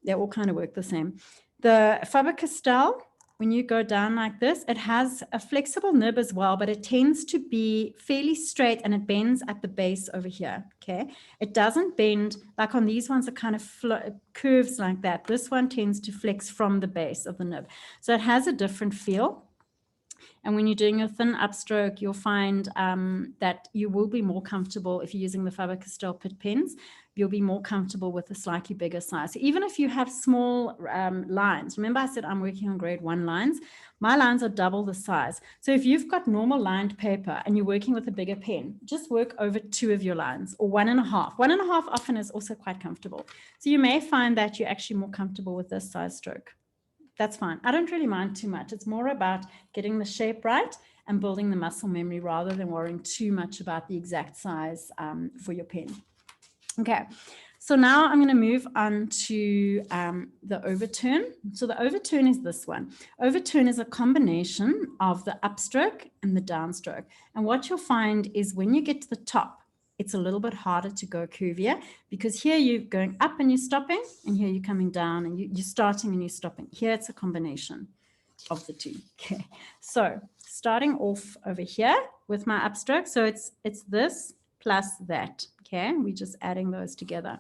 They all kind of work the same. The Faber-Castell, when you go down like this, it has a flexible nib as well, but it tends to be fairly straight, and it bends at the base over here, okay? It doesn't bend like on these ones, it kind of curves like that. This one tends to flex from the base of the nib. So it has a different feel. And when you're doing a thin upstroke, you'll find that you will be more comfortable if you're using the Faber-Castell Pitt pens. You'll be more comfortable with a slightly bigger size. So even if you have small lines, remember I said I'm working on grade 1 lines, my lines are double the size. So if you've got normal lined paper and you're working with a bigger pen, just work over 2 of your lines, or 1.5. 1.5 often is also quite comfortable. So you may find that you're actually more comfortable with this size stroke. That's fine. I don't really mind too much. It's more about getting the shape right and building the muscle memory, rather than worrying too much about the exact size for your pen. Okay, so now I'm going to move on to the overturn. So the overturn is this one. Overturn is a combination of the upstroke and the downstroke. And what you'll find is when you get to the top, it's a little bit harder to go curvier, because here you're going up and you're stopping, and here you're coming down and you're starting and you're stopping. Here it's a combination of the two. Okay, so starting off over here with my upstroke. So it's this plus that. Okay, we're just adding those together.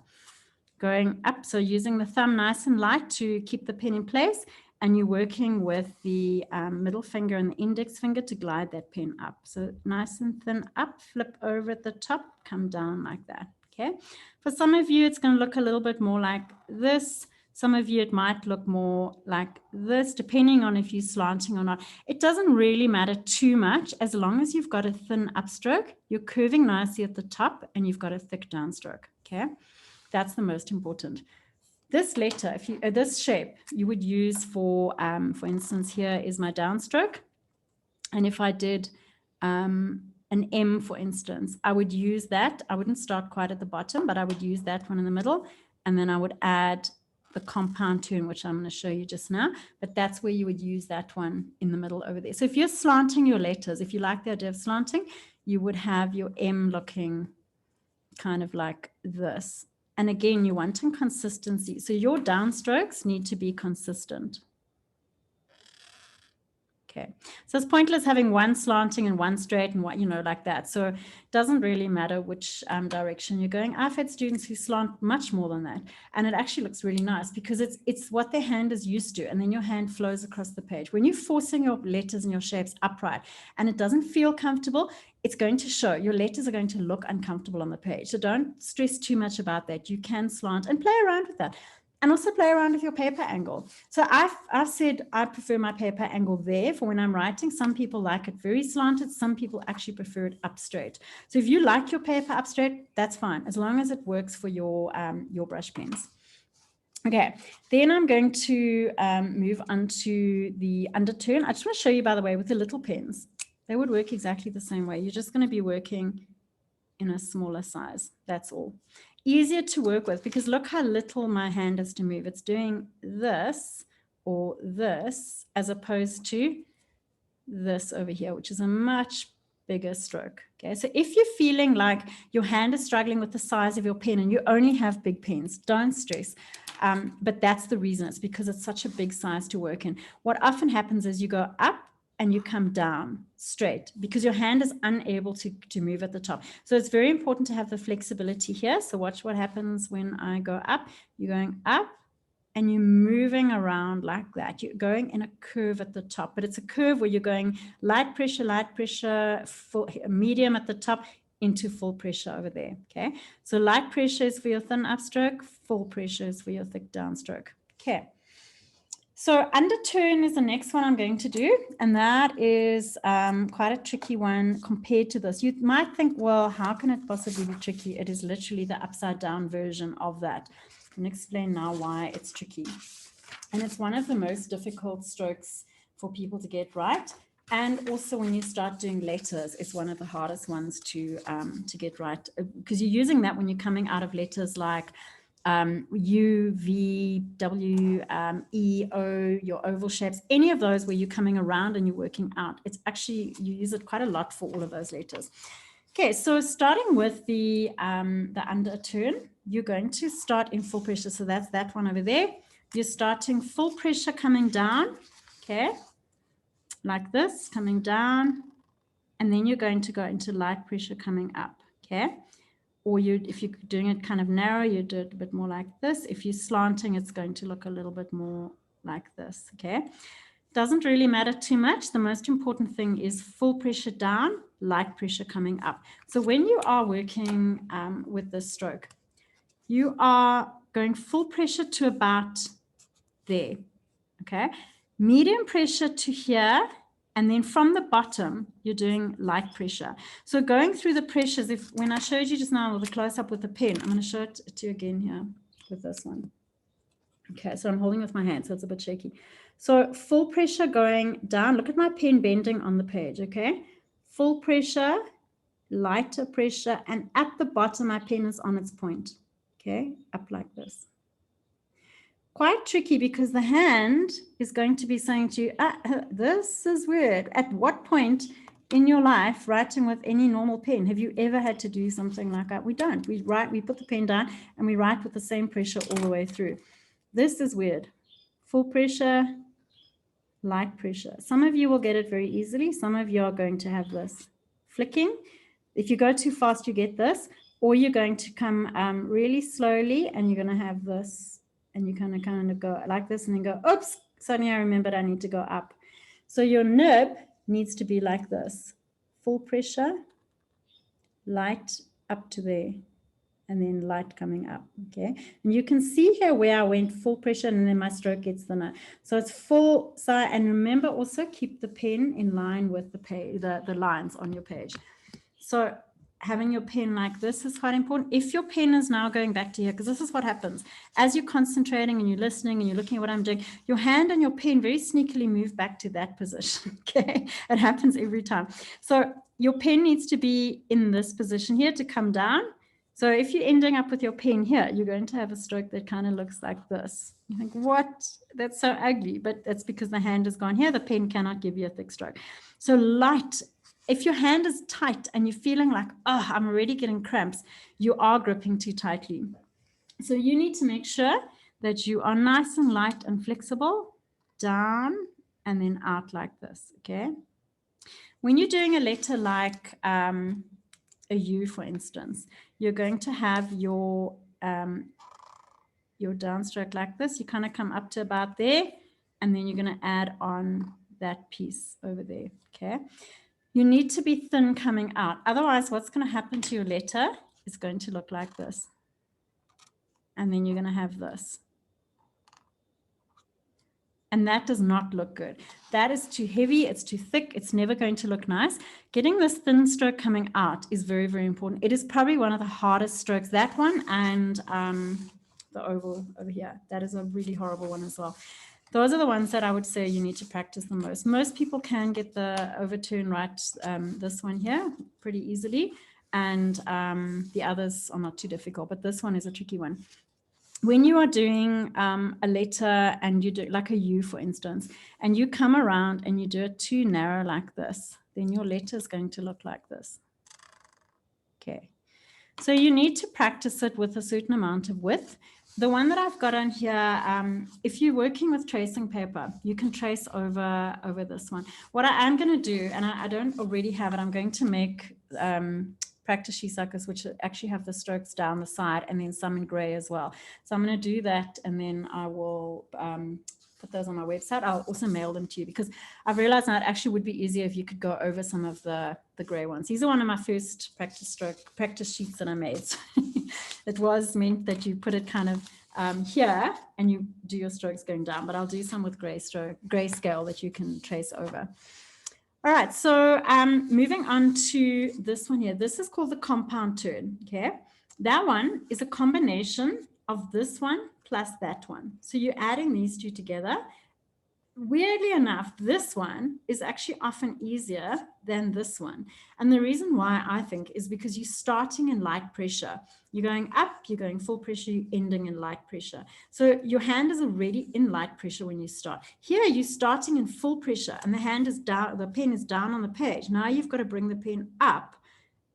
Going up, so using the thumb nice and light to keep the pen in place, and you're working with the middle finger and the index finger to glide that pen up. So nice and thin up, flip over at the top, come down like that, okay? For some of you, it's going to look a little bit more like this. Some of you, it might look more like this, depending on if you're slanting or not. It doesn't really matter too much, as long as you've got a thin upstroke, you're curving nicely at the top, and you've got a thick downstroke, okay? That's the most important. This letter, if you, this shape, you would use for instance, here is my downstroke. And if I did an M, for instance, I would use that. I wouldn't start quite at the bottom, but I would use that one in the middle. And then I would add the compound turn, which I'm going to show you just now. But that's where you would use that one in the middle over there. So if you're slanting your letters, if you like the idea of slanting, you would have your M looking kind of like this. And again, you're wanting consistency. So your downstrokes need to be consistent. Okay, so it's pointless having one slanting and one straight and what, you know, like that. So it doesn't really matter which direction you're going. I've had students who slant much more than that, and it actually looks really nice because it's what their hand is used to, and then your hand flows across the page. When you're forcing your letters and your shapes upright and it doesn't feel comfortable, it's going to show. Your letters are going to look uncomfortable on the page. So don't stress too much about that. You can slant and play around with that. And also play around with your paper angle. So I've said I prefer my paper angle there for when I'm writing. Some people like it very slanted. Some people actually prefer it up straight. So if you like your paper up straight, that's fine, as long as it works for your brush pens. Okay, then I'm going to move on to the underturn. I just want to show you, by the way, with the little pens, they would work exactly the same way. You're just going to be working in a smaller size. That's all. Easier to work with because look how little my hand is to move. It's doing this or this as opposed to this over here, which is a much bigger stroke. Okay, so if you're feeling like your hand is struggling with the size of your pen and you only have big pens, don't stress. But that's the reason. It's because it's such a big size to work in. What often happens is you go up and you come down straight because your hand is unable to move at the top. So it's very important to have the flexibility here. So watch what happens when I go up. You're going up and you're moving around like that. You're going in a curve at the top, but it's a curve where you're going light pressure, full, medium at the top into full pressure over there. Okay, so light pressure is for your thin upstroke, full pressure is for your thick downstroke. Okay. So underturn is the next one I'm going to do, and that is quite a tricky one compared to this. You might think, well, how can it possibly be tricky? It is literally the upside down version of that. I'm going to explain now why it's tricky. And it's one of the most difficult strokes for people to get right. And also when you start doing letters, it's one of the hardest ones to get right, because you're using that when you're coming out of letters like U, V, W, E, O, your oval shapes, any of those where you're coming around and you're working out. It's actually, you use it quite a lot for all of those letters. Okay, so starting with the underturn, you're going to start in full pressure. So that's that one over there. You're starting full pressure coming down, okay, like this, coming down, and then you're going to go into light pressure coming up, okay? Or if you're doing it kind of narrow, you do it a bit more like this. If you're slanting, it's going to look a little bit more like this, okay? Doesn't really matter too much. The most important thing is full pressure down, light pressure coming up. So when you are working with this stroke, you are going full pressure to about there, okay? Medium pressure to here, and then from the bottom, you're doing light pressure. So going through the pressures, when I showed you just now with a close-up with the pen, I'm going to show it to you again here with this one. Okay, so I'm holding with my hand, so it's a bit shaky. So full pressure going down. Look at my pen bending on the page, okay? Full pressure, lighter pressure, and at the bottom, my pen is on its point, okay? Up like this. Quite tricky because the hand is going to be saying to you, this is weird. At what point in your life, writing with any normal pen, have you ever had to do something like that? We don't. We put the pen down and we write with the same pressure all the way through. This is weird. Full pressure, light pressure. Some of you will get it very easily. Some of you are going to have this flicking. If you go too fast, you get this, or you're going to come really slowly and you're going to have this. And you kind of go like this and then go, oops, Suddenly I remembered I need to go up. So your nib needs to be like this. Full pressure, light up to there, and then light coming up, okay? And you can see here where I went full pressure and then my stroke gets thinner. So it's full side, and remember also keep the pen in line with the page, the lines on your page. So having your pen like this is quite important. If your pen is now going back to here, because this is what happens. As you're concentrating and you're listening and you're looking at what I'm doing, your hand and your pen very sneakily move back to that position, okay? It happens every time. So your pen needs to be in this position here to come down. So if you're ending up with your pen here, you're going to have a stroke that kind of looks like this. You think, what? That's so ugly, but that's because the hand has gone here. The pen cannot give you a thick stroke. So light. If your hand is tight and you're feeling like, oh, I'm already getting cramps, you are gripping too tightly. So you need to make sure that you are nice and light and flexible, down and then out like this, okay? When you're doing a letter like a U, for instance, you're going to have your downstroke like this. You kind of come up to about there, and then you're going to add on that piece over there, okay? You need to be thin coming out. Otherwise, what's going to happen to your letter is going to look like this. And then you're going to have this. And that does not look good. That is too heavy. It's too thick. It's never going to look nice. Getting this thin stroke coming out is very, very important. It is probably one of the hardest strokes, that one and the oval over here. That is a really horrible one as well. Those are the ones that I would say you need to practice the most. Most people can get the overtune right, this one here, pretty easily. And the others are not too difficult, but this one is a tricky one. When you are doing a letter and you do like a U, for instance, and you come around and you do it too narrow like this, then your letter is going to look like this. Okay. So you need to practice it with a certain amount of width. The one that I've got on here, if you're working with tracing paper, you can trace over this one. What I am going to do, and I don't already have it, I'm going to make practice shisakas, which actually have the strokes down the side and then some in gray as well. So I'm going to do that, and then I will put those on my website. I'll also mail them to you, because I've realized now it actually would be easier if you could go over some of the gray ones. These are one of my first practice sheets that I made. It was meant that you put it kind of here and you do your strokes going down, but I'll do some with gray scale that you can trace over. All right, so moving on to this one here. This is called the compound turn, okay? That one is a combination of this one plus that one. So you're adding these two together. Weirdly enough, this one is actually often easier than this one. And the reason why, I think, is because you're starting in light pressure. You're going up, you're going full pressure, you're ending in light pressure. So your hand is already in light pressure when you start. Here, you're starting in full pressure and the hand is down, the pen is down on the page. Now you've got to bring the pen up,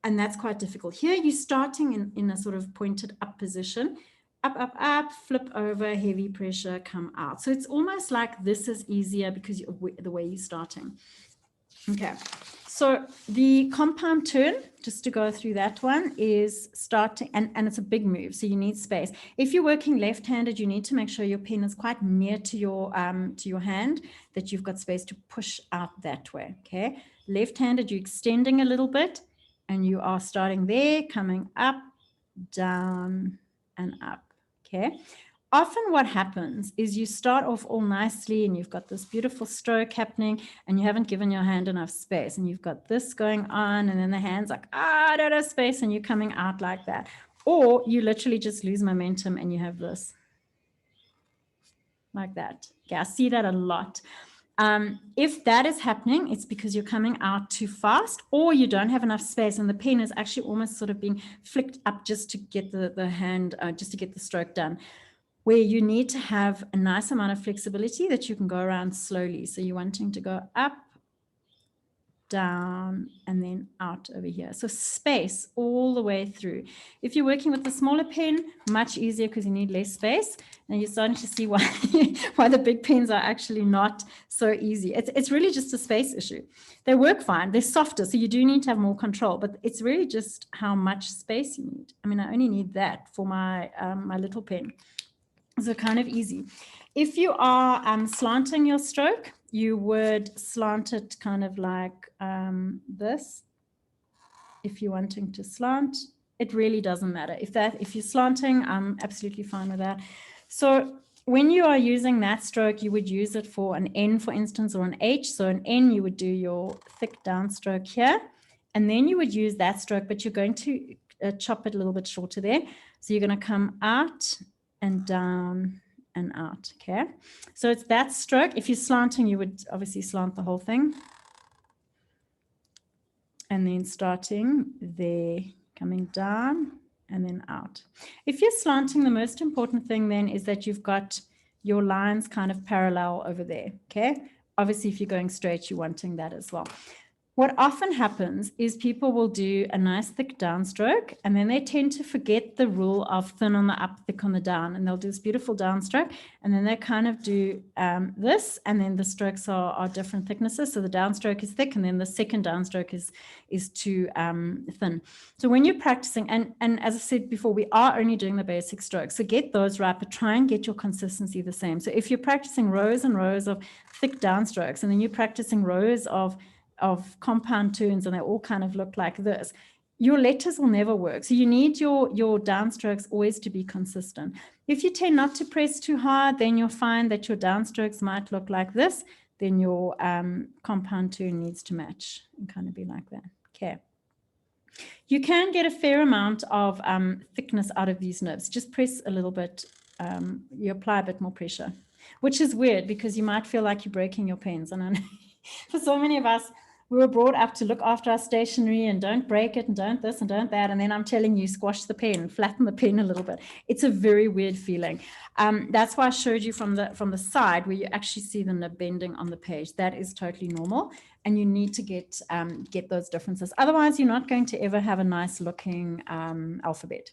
and that's quite difficult. Here, you're starting in a sort of pointed up position. Up, up, up, flip over, heavy pressure, come out. So it's almost like this is easier because the way you're starting. Okay, so the compound turn, just to go through that one, is starting, and it's a big move, so you need space. If you're working left-handed, you need to make sure your pen is quite near to your hand, that you've got space to push out that way, okay? Left-handed, you're extending a little bit, and you are starting there, coming up, down, and up. Okay. Often what happens is you start off all nicely and you've got this beautiful stroke happening and you haven't given your hand enough space, and you've got this going on, and then the hand's like, I don't have space, and you're coming out like that. Or you literally just lose momentum and you have this like that. Okay, I see that a lot. If that is happening, it's because you're coming out too fast, or you don't have enough space and the pen is actually almost sort of being flicked up just to get the hand, just to get the stroke done, where you need to have a nice amount of flexibility that you can go around slowly. So you're wanting to go up, down, and then out over here. So space all the way through. If you're working with the smaller pen, much easier because you need less space. And you're starting to see why, why the big pens are actually not so easy. It's really just a space issue. They work fine. They're softer, so you do need to have more control, but it's really just how much space you need. I mean, I only need that for my, my little pen. So kind of easy. If you are slanting your stroke, you would slant it kind of like this. If you're wanting to slant, it really doesn't matter. If you're slanting, I'm absolutely fine with that. So when you are using that stroke, you would use it for an N, for instance, or an H. So an N, you would do your thick downstroke here, and then you would use that stroke, but you're going to chop it a little bit shorter there. So you're going to come out and down and out, okay? So it's that stroke. If you're slanting, you would obviously slant the whole thing. And then starting there, coming down and then out. If you're slanting, the most important thing then is that you've got your lines kind of parallel over there, okay? Obviously, if you're going straight, you're wanting that as well. What often happens is people will do a nice thick downstroke, and then they tend to forget the rule of thin on the up, thick on the down, and they'll do this beautiful downstroke, and then they kind of do this, and then the strokes are different thicknesses. So the downstroke is thick, and then the second downstroke is too thin. So when you're practicing, and as I said before, we are only doing the basic strokes, so get those right, but try and get your consistency the same. So if you're practicing rows and rows of thick downstrokes, and then you're practicing rows of compound turns, and they all kind of look like this, your letters will never work. So you need your downstrokes always to be consistent. If you tend not to press too hard, then you'll find that your downstrokes might look like this. Then your compound turn needs to match and kind of be like that. Okay. You can get a fair amount of thickness out of these nibs. Just press a little bit. You apply a bit more pressure, which is weird because you might feel like you're breaking your pens. And I know for so many of us, we were brought up to look after our stationery and don't break it and don't this and don't that. And then I'm telling you, squash the pen, flatten the pen a little bit. It's a very weird feeling. That's why I showed you from the side where you actually see the nib bending on the page. That is totally normal. And you need to get those differences. Otherwise, you're not going to ever have a nice looking alphabet.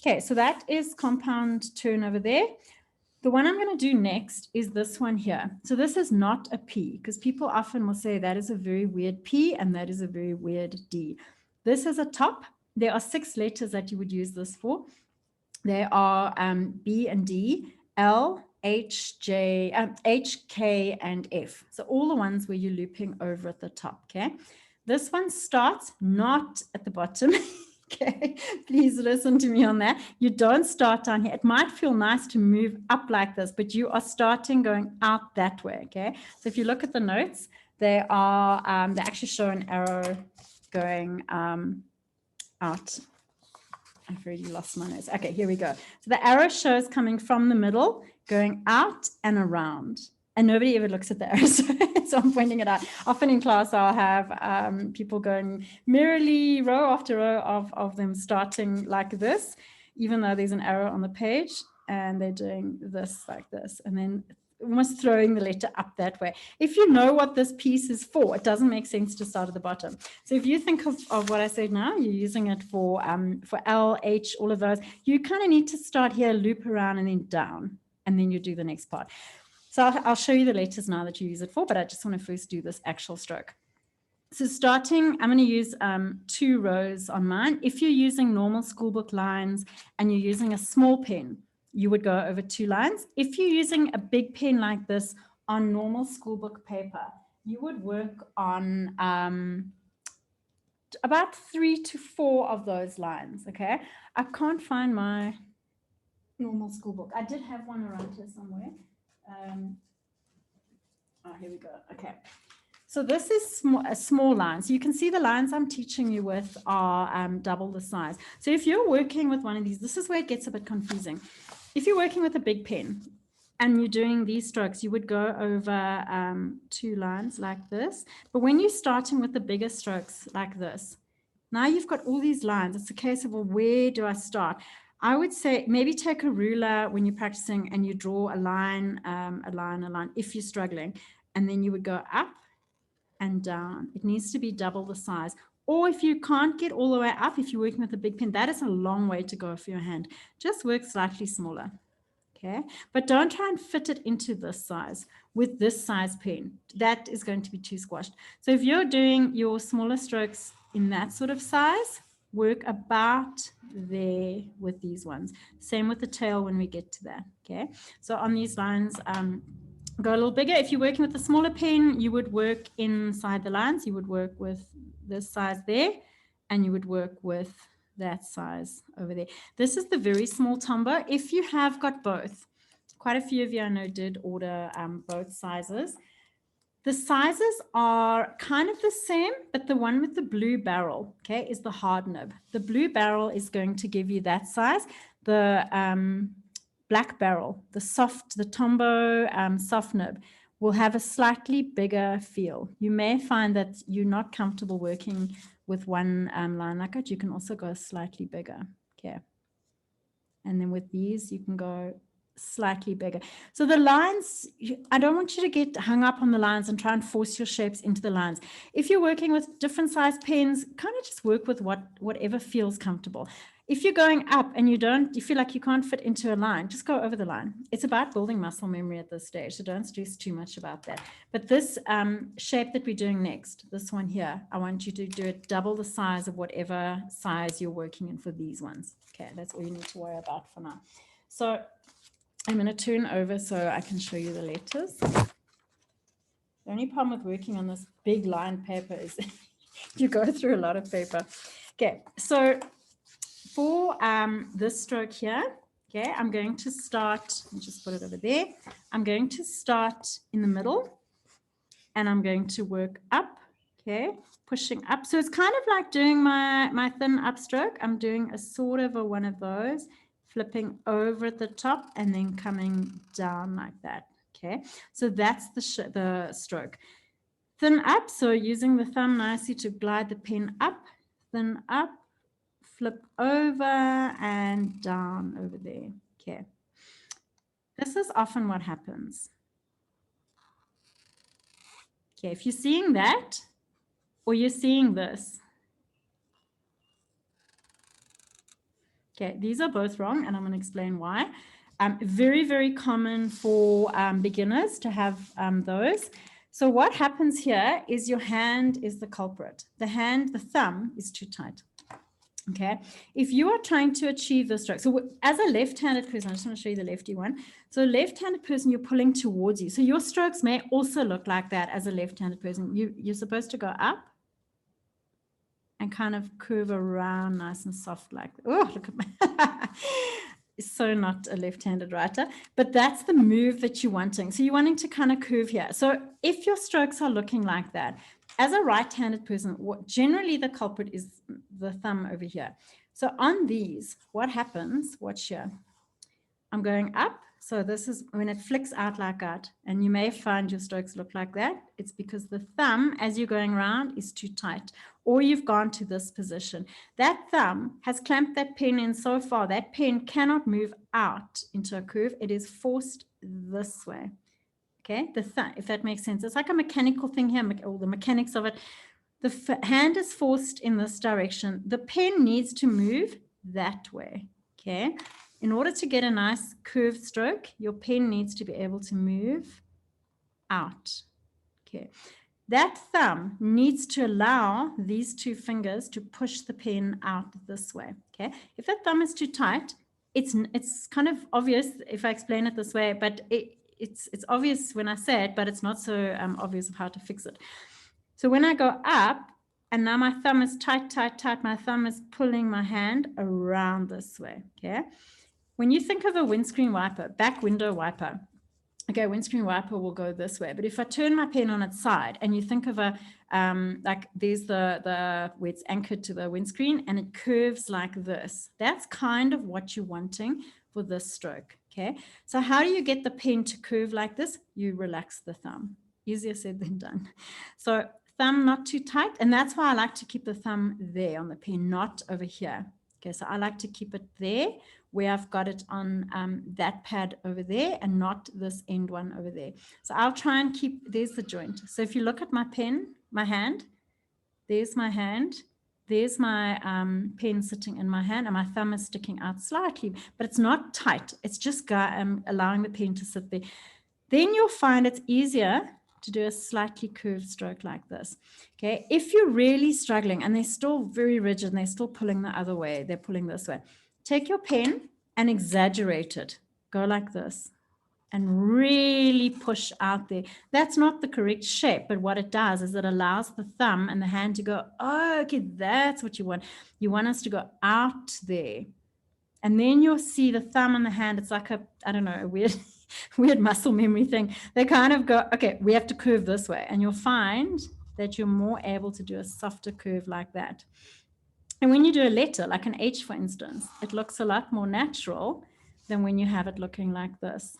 Okay, so that is compound turn over there. The one I'm going to do next is this one here. So this is not a P, because people often will say that is a very weird P and that is a very weird D. This is a top. There are 6 letters that you would use this for. There are B and D, L, H, J, H, K, and F. So all the ones where you're looping over at the top, okay? This one starts not at the bottom. Okay, please listen to me on that. You don't start down here. It might feel nice to move up like this, but you are starting going out that way, okay? So if you look at the notes, they actually show an arrow going out. I've already lost my notes. Okay, here we go. So the arrow shows coming from the middle, going out and around. And nobody ever looks at the arrow, so I'm pointing it out. Often in class, I'll have people going merrily row after row of them starting like this, even though there's an arrow on the page, and they're doing this like this, and then almost throwing the letter up that way. If you know what this piece is for, it doesn't make sense to start at the bottom. So if you think of what I said now, you're using it for L, H, all of those, you kind of need to start here, loop around, and then down, and then you do the next part. So I'll show you the letters now that you use it for, but I just want to first do this actual stroke. So starting, I'm going to use 2 rows on mine. If you're using normal schoolbook lines and you're using a small pen, you would go over 2 lines. If you're using a big pen like this on normal schoolbook paper, you would work on about 3 to 4 of those lines, okay? I can't find my normal schoolbook. I did have one around here somewhere. Here we go. Okay. So this is a small line. So you can see the lines I'm teaching you with are double the size. So if you're working with one of these, this is where it gets a bit confusing. If you're working with a big pen and you're doing these strokes, you would go over 2 lines like this. But when you're starting with the bigger strokes like this, now you've got all these lines. It's a case of, well, where do I start? I would say maybe take a ruler when you're practicing and you draw a line, if you're struggling, and then you would go up and down. It needs to be double the size. Or if you can't get all the way up, if you're working with a big pen, that is a long way to go for your hand. Just work slightly smaller, okay? But don't try and fit it into this size with this size pen. That is going to be too squashed. So if you're doing your smaller strokes in that sort of size, work about there with these ones. Same with the tail when we get to that, okay? So on these lines, go a little bigger. If you're working with a smaller pen, you would work inside the lines. You would work with this size there, and you would work with that size over there. This is the very small Tombow. If you have got both, quite a few of you I know did order both sizes. The sizes are kind of the same, but the one with the blue barrel, okay, is the hard nib. The blue barrel is going to give you that size. The black barrel, the Tombow soft nib, will have a slightly bigger feel. You may find that you're not comfortable working with one line like that. You can also go slightly bigger, okay. And then with these, you can go slightly bigger. So the lines, I don't want you to get hung up on the lines and try and force your shapes into the lines. If you're working with different size pens, kind of just work with whatever feels comfortable. If you're going up and you feel like you can't fit into a line, just go over the line. It's about building muscle memory at this stage, so don't stress too much about that. But this shape that we're doing next, this one here, I want you to do it double the size of whatever size you're working in for these ones. Okay, that's all you need to worry about for now. So I'm going to turn over so I can show you the letters. The only problem with working on this big line paper is you go through a lot of paper. Okay, so for this stroke here, okay, I'm going to start, I'll just put it over there. I'm going to start in the middle and I'm going to work up, okay, pushing up. So it's kind of like doing my thin upstroke. I'm doing a sort of a one of those, flipping over at the top and then coming down like that, okay? So that's the stroke. Thin up, so using the thumb nicely to glide the pen up, thin up, flip over and down over there, okay? This is often what happens. Okay, if you're seeing that or you're seeing this, okay, these are both wrong, and I'm going to explain why. Very, very common for beginners to have those. So what happens here is your hand is the culprit. The thumb is too tight. Okay, if you are trying to achieve the stroke, so as a left-handed person, I just want to show you the lefty one. So left-handed person, you're pulling towards you. So your strokes may also look like that as a left-handed person. You're supposed to go up and kind of curve around nice and soft like, oh, look at my, so not a left-handed writer, but that's the move that you're wanting. So you're wanting to kind of curve here. So if your strokes are looking like that, as a right-handed person, generally the culprit is the thumb over here. So on these, what happens, watch here, I'm going up. So this is when it flicks out like that, and you may find your strokes look like that. It's because the thumb, as you're going around, is too tight, or you've gone to this position. That thumb has clamped that pen in so far, that pen cannot move out into a curve. It is forced this way. Okay, if that makes sense. It's like a mechanical thing here, all the mechanics of it. The hand is forced in this direction. The pen needs to move that way, okay? In order to get a nice curved stroke, your pen needs to be able to move out, okay? That thumb needs to allow these two fingers to push the pen out this way, okay? If that thumb is too tight, it's kind of obvious if I explain it this way, but it's obvious when I say it, but it's not so obvious of how to fix it. So when I go up, and now my thumb is tight, my thumb is pulling my hand around this way, okay? When you think of a windscreen wiper, back window wiper, okay, windscreen wiper will go this way. But if I turn my pen on its side and you think of a, like there's the where it's anchored to the windscreen and it curves like this, that's kind of what you're wanting for this stroke, okay? So how do you get the pen to curve like this? You relax the thumb. Easier said than done. So thumb not too tight, and that's why I like to keep the thumb there on the pen, not over here. Okay, so I like to keep it there where I've got it on that pad over there and not this end one over there. So I'll try and keep, there's the joint. So if you look at my pen, my hand, there's my hand, there's my pen sitting in my hand, and my thumb is sticking out slightly, but it's not tight. It's just allowing the pen to sit there. Then you'll find it's easier to do a slightly curved stroke like this. Okay, if you're really struggling and they're still very rigid and they're still pulling the other way, they're pulling this way, take your pen and exaggerate it. Go like this and really push out there. That's not the correct shape, but what it does is it allows the thumb and the hand to go, oh, okay, that's what you want. You want us to go out there. And then you'll see the thumb and the hand. It's like a, I don't know, a weird, weird muscle memory thing. They kind of go, okay, we have to curve this way. And you'll find that you're more able to do a softer curve like that. And when you do a letter, like an H, for instance, it looks a lot more natural than when you have it looking like this.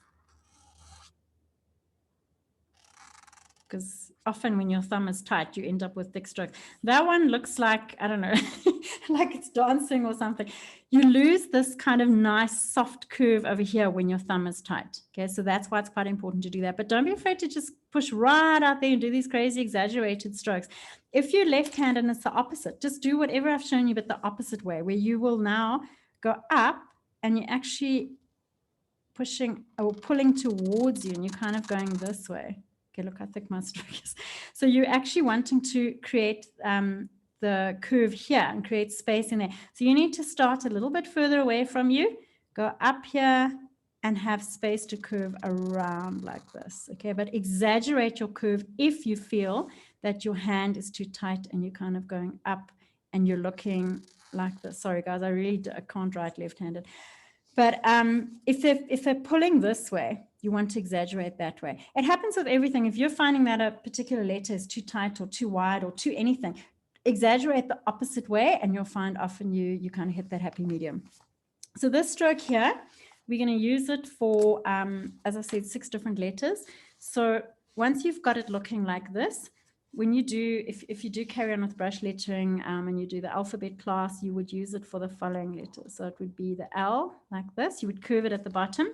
Because often when your thumb is tight, you end up with thick strokes. That one looks like, I don't know, like it's dancing or something. You lose this kind of nice soft curve over here when your thumb is tight. Okay, so that's why it's quite important to do that. But don't be afraid to just push right out there and do these crazy exaggerated strokes. If you're left-handed and it's the opposite, just do whatever I've shown you, but the opposite way, where you will now go up and you're actually pushing or pulling towards you and you're kind of going this way. Okay, look how thick my stroke is. So you're actually wanting to create the curve here and create space in there. So you need to start a little bit further away from you, go up here and have space to curve around like this. Okay, but exaggerate your curve if you feel that your hand is too tight and you're kind of going up and you're looking like this. Sorry guys, I can't write left-handed. But if they're pulling this way, you want to exaggerate that way. It happens with everything. If you're finding that a particular letter is too tight or too wide or too anything, exaggerate the opposite way and you'll find often you kind of hit that happy medium. So this stroke here, we're going to use it for, as I said, 6 different letters. So once you've got it looking like this, when you do, if you do carry on with brush lettering and you do the alphabet class, you would use it for the following letters. So it would be the L like this. You would curve it at the bottom.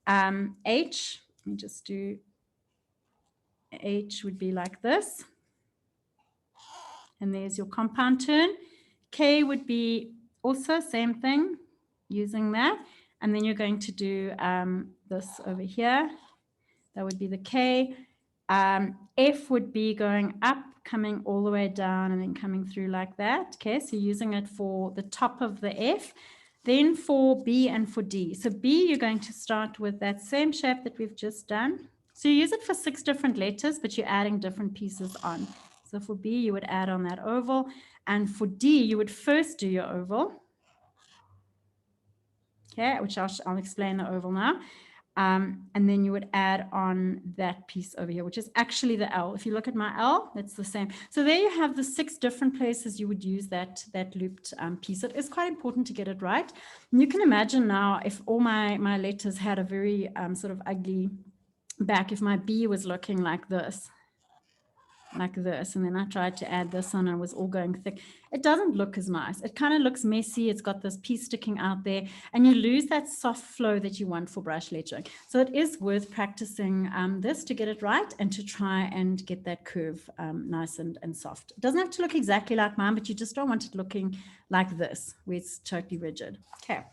H, let me just do, H would be like this. And there's your compound turn. K would be also same thing, using that. And then you're going to do this over here. That would be the K. F would be going up, coming all the way down and then coming through like that. Okay, so using it for the top of the F. Then for B and for D. So B, you're going to start with that same shape that we've just done. So you use it for 6 different letters, but you're adding different pieces on. So for B, you would add on that oval. And for D, you would first do your oval. Okay, which I'll explain the oval now. And then you would add on that piece over here, which is actually the L. If you look at my L, that's the same. So there you have the 6 different places you would use that looped piece. It is quite important to get it right. And you can imagine now if all my letters had a very sort of ugly back, if my B was looking like this, and then I tried to add this on and it was all going thick. It doesn't look as nice. It kind of looks messy. It's got this piece sticking out there and you lose that soft flow that you want for brush lettering. So it is worth practicing this to get it right and to try and get that curve nice and soft. It doesn't have to look exactly like mine, but you just don't want it looking like this, where it's totally rigid. Okay.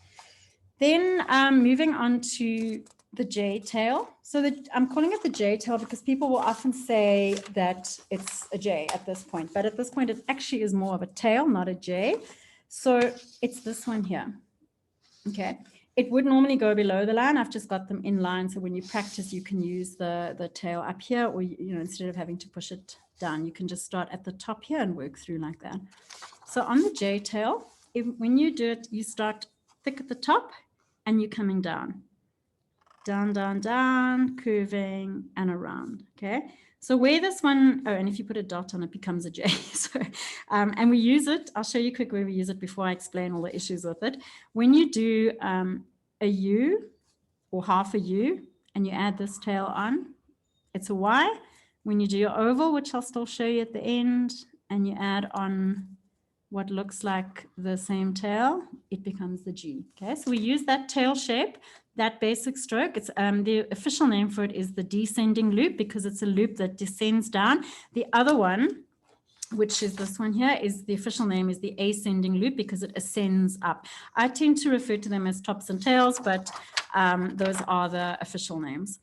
Then moving on to the J tail. So I'm calling it the J tail because people will often say that it's a J at this point, but at this point it actually is more of a tail, not a J. So it's this one here. Okay. It would normally go below the line. I've just got them in line. So when you practice, you can use the tail up here, or instead of having to push it down, you can just start at the top here and work through like that. So on the J tail, when you do it, you start thick at the top and you're coming down. Down, down, down, curving and around. Okay. So where this one, oh, and if you put a dot on it, becomes a J. So, and we use it. I'll show you quick where we use it before I explain all the issues with it. When you do a U or half a U and you add this tail on, it's a Y. When you do your oval, which I'll still show you at the end, and you add on what looks like the same tail, it becomes the G. Okay, so we use that tail shape, that basic stroke. It's the official name for it is the descending loop because it's a loop that descends down. The other one, which is this one here, is the official name is the ascending loop because it ascends up. I tend to refer to them as tops and tails, but those are the official names.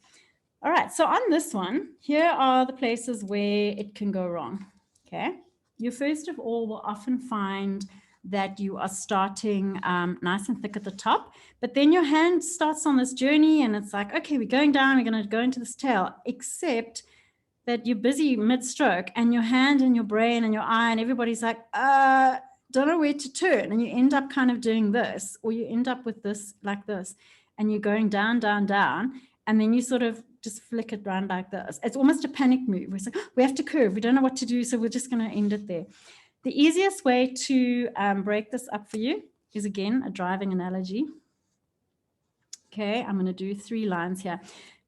All right, so on this one, here are the places where it can go wrong, okay? You first of all will often find that you are starting nice and thick at the top, but then your hand starts on this journey and it's like, okay, we're going down, we're gonna go into this tail, except that you're busy mid-stroke and your hand and your brain and your eye and everybody's like, don't know where to turn. And you end up kind of doing this, or you end up with this like this, and you're going down, down, down. And then you sort of just flick it around like this. It's almost a panic move. It's like, oh, we have to curve. We don't know what to do. So we're just going to end it there. The easiest way to break this up for you is, again, a driving analogy. Okay, I'm going to do 3 lines here.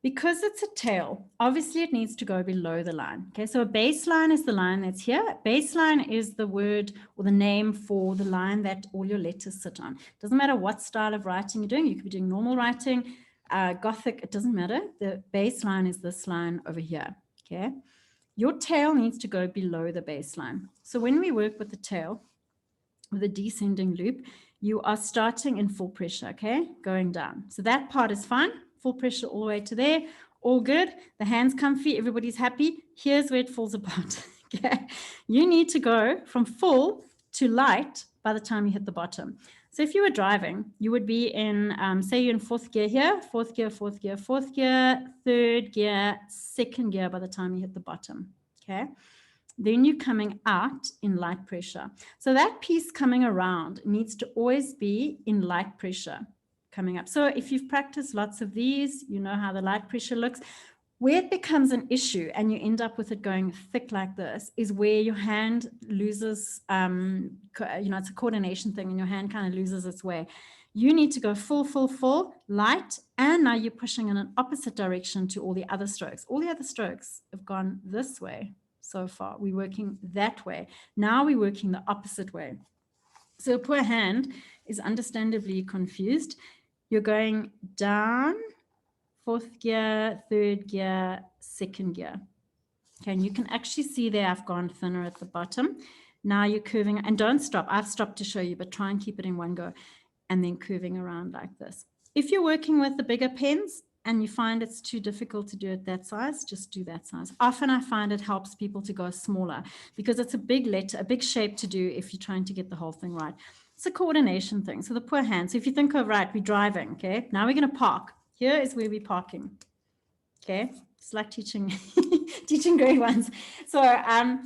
Because it's a tail, obviously it needs to go below the line. Okay, so a baseline is the line that's here. Baseline is the word or the name for the line that all your letters sit on. Doesn't matter what style of writing you're doing. You could be doing normal writing, Gothic, it doesn't matter. The baseline is this line over here. Okay, your tail needs to go below the baseline. So when we work with the tail, with a descending loop, you are starting in full pressure, okay, going down. So that part is fine. Full pressure all the way to there, all good. The hand's comfy, everybody's happy. Here's where it falls apart. Okay, you need to go from full to light by the time you hit the bottom. So if you were driving, you would be in, say you're in 4th gear here, 4th gear, 4th gear, 4th gear, 3rd gear, 2nd gear by the time you hit the bottom. Okay, then you're coming out in light pressure. So that piece coming around needs to always be in light pressure coming up. So if you've practiced lots of these, you know how the light pressure looks. Where it becomes an issue and you end up with it going thick like this is where your hand loses, it's a coordination thing and your hand kind of loses its way. You need to go full, full, full, light, and now you're pushing in an opposite direction to all the other strokes. All the other strokes have gone this way so far. We're working that way. Now we're working the opposite way. So a poor hand is understandably confused. You're going down, 4th gear, 3rd gear, 2nd gear. Okay, and you can actually see there I've gone thinner at the bottom. Now you're curving, and don't stop. I've stopped to show you, but try and keep it in one go, and then curving around like this. If you're working with the bigger pens and you find it's too difficult to do it that size, just do that size. Often I find it helps people to go smaller because it's a big letter, a big shape to do if you're trying to get the whole thing right. It's a coordination thing. So the poor hand. So if you think of, right, we're driving, okay? Now we're going to park. Here is where we're parking, okay? It's like teaching, teaching grade 1s. So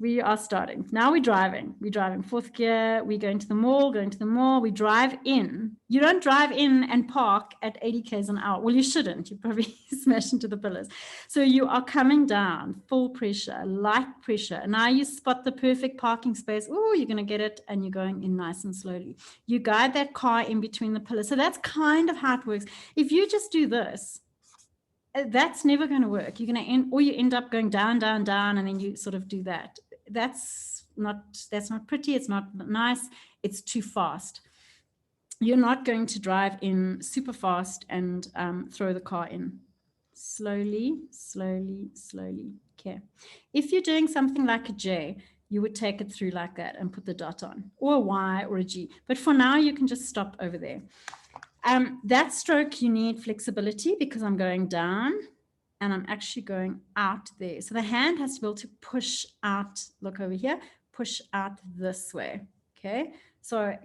we are starting. Now we're driving. We're driving 4th gear. We're going to the mall, We drive in. You don't drive in and park at 80 k's an hour. Well, you shouldn't. You probably smash into the pillars. So you are coming down, full pressure, light pressure. Now you spot the perfect parking space. Oh, you're going to get it. And you're going in nice and slowly. You guide that car in between the pillars. So that's kind of how it works. If you just do this, that's never going to work. You're going to end, or you end up going down, down, down, and then you sort of do that. That's not pretty. It's not nice. It's too fast. You're not going to drive in super fast and throw the car in. Slowly, slowly, slowly. Okay. If you're doing something like a J, you would take it through like that and put the dot on, or a Y or a G. But for now, you can just stop over there. That stroke, you need flexibility because I'm going down and I'm actually going out there. So the hand has to be able to push out, look over here, push out this way, okay? So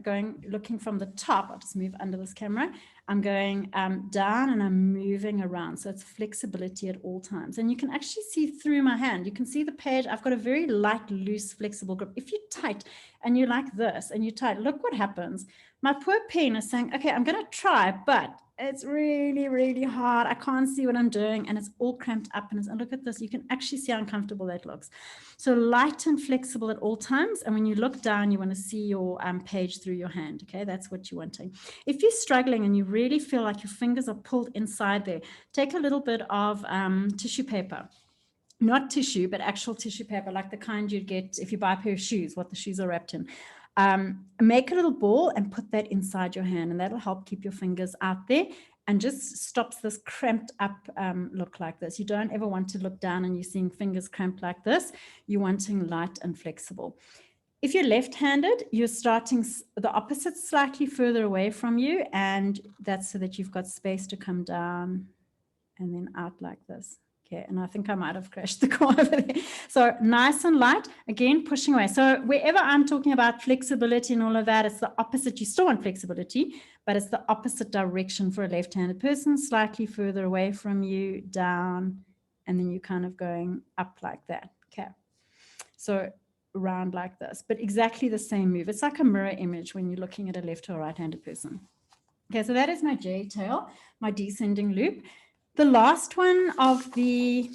looking from the top, I'll just move under this camera. I'm going down and I'm moving around. So it's flexibility at all times. And you can actually see through my hand. You can see the page. I've got a very light, loose, flexible grip. If you're tight and you like this and you're tight, look what happens. My poor pen is saying, okay, I'm going to try, but it's really, really hard. I can't see what I'm doing. And it's all cramped up. And look at this. You can actually see how uncomfortable that looks. So light and flexible at all times. And when you look down, you want to see your page through your hand. Okay, that's what you're wanting. If you're struggling and you really feel like your fingers are pulled inside there, take a little bit of tissue paper. Not tissue, but actual tissue paper, like the kind you'd get if you buy a pair of shoes, what the shoes are wrapped in. Make a little ball and put that inside your hand, and that'll help keep your fingers out there and just stops this cramped up look like this. You don't ever want to look down and you're seeing fingers cramped like this. You're wanting light and flexible. If you're left-handed, you're starting the opposite slightly further away from you, and that's so that you've got space to come down and then out like this. Okay, and I think I might have crashed the car over there. So nice and light, again, pushing away. So wherever I'm talking about flexibility and all of that, it's the opposite. You still want flexibility, but it's the opposite direction for a left-handed person, slightly further away from you, down, and then you're kind of going up like that. Okay, so around like this, but exactly the same move. It's like a mirror image when you're looking at a left or right-handed person. Okay, so that is my J tail, my descending loop. The last one of the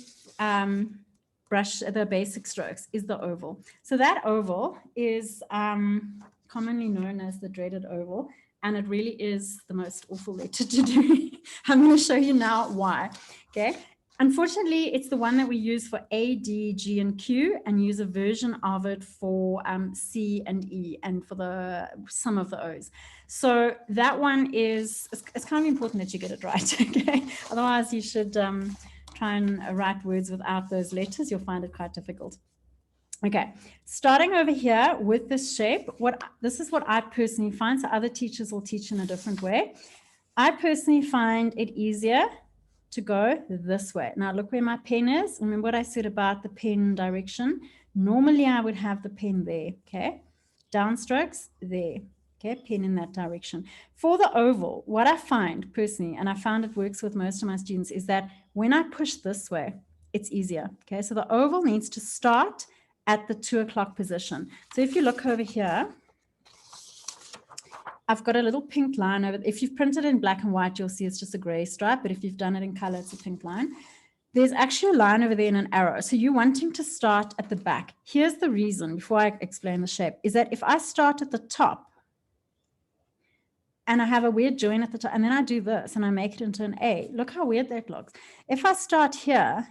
brush, the basic strokes, is the oval. So that oval is commonly known as the dreaded oval, and it really is the most awful letter to do. I'm going to show you now why. Okay. Unfortunately, it's the one that we use for A, D, G, and Q, and use a version of it for C and E, and for some of the O's. So that one is, it's kind of important that you get it right, okay? Otherwise, you should try and write words without those letters. You'll find it quite difficult. Okay, starting over here with this shape, this is what I personally find. So other teachers will teach in a different way. I personally find it easier to go this way. Now look where my pen is. Remember what I said about the pen direction? Normally I would have the pen there, okay? Downstrokes there, okay? Pen in that direction. For the oval, what I find personally, and I found it works with most of my students, is that when I push this way, it's easier, okay? So the oval needs to start at the 2 o'clock position. So if you look over here, I've got a little pink line over. If you've printed in black and white, you'll see it's just a gray stripe, but if you've done it in color, it's a pink line. There's actually a line over there and an arrow. So you're wanting to start at the back. Here's the reason, before I explain the shape, is that if I start at the top and I have a weird join at the top, and then I do this and I make it into an A, look how weird that looks. If I start here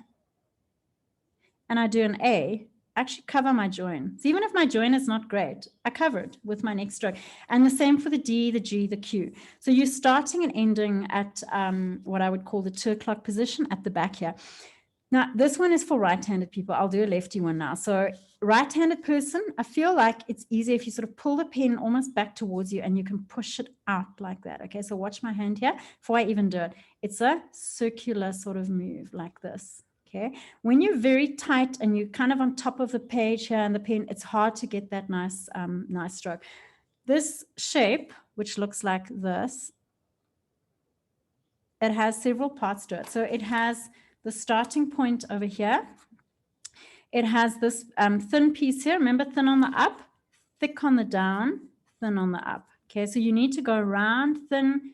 and I do an A, actually cover my join. So even if my join is not great, I cover it with my next stroke. And the same for the D, the G, the Q. So you're starting and ending at what I would call the 2 o'clock position at the back here. Now, this one is for right-handed people. I'll do a lefty one now. So right-handed person, I feel like it's easier if you sort of pull the pen almost back towards you and you can push it out like that. Okay, so watch my hand here before I even do it. It's a circular sort of move like this. Okay, when you're very tight and you're kind of on top of the page here and the pen, it's hard to get that nice, nice stroke. This shape, which looks like this, it has several parts to it. So it has the starting point over here. It has this thin piece here. Remember, thin on the up, thick on the down, thin on the up. Okay, so you need to go around thin,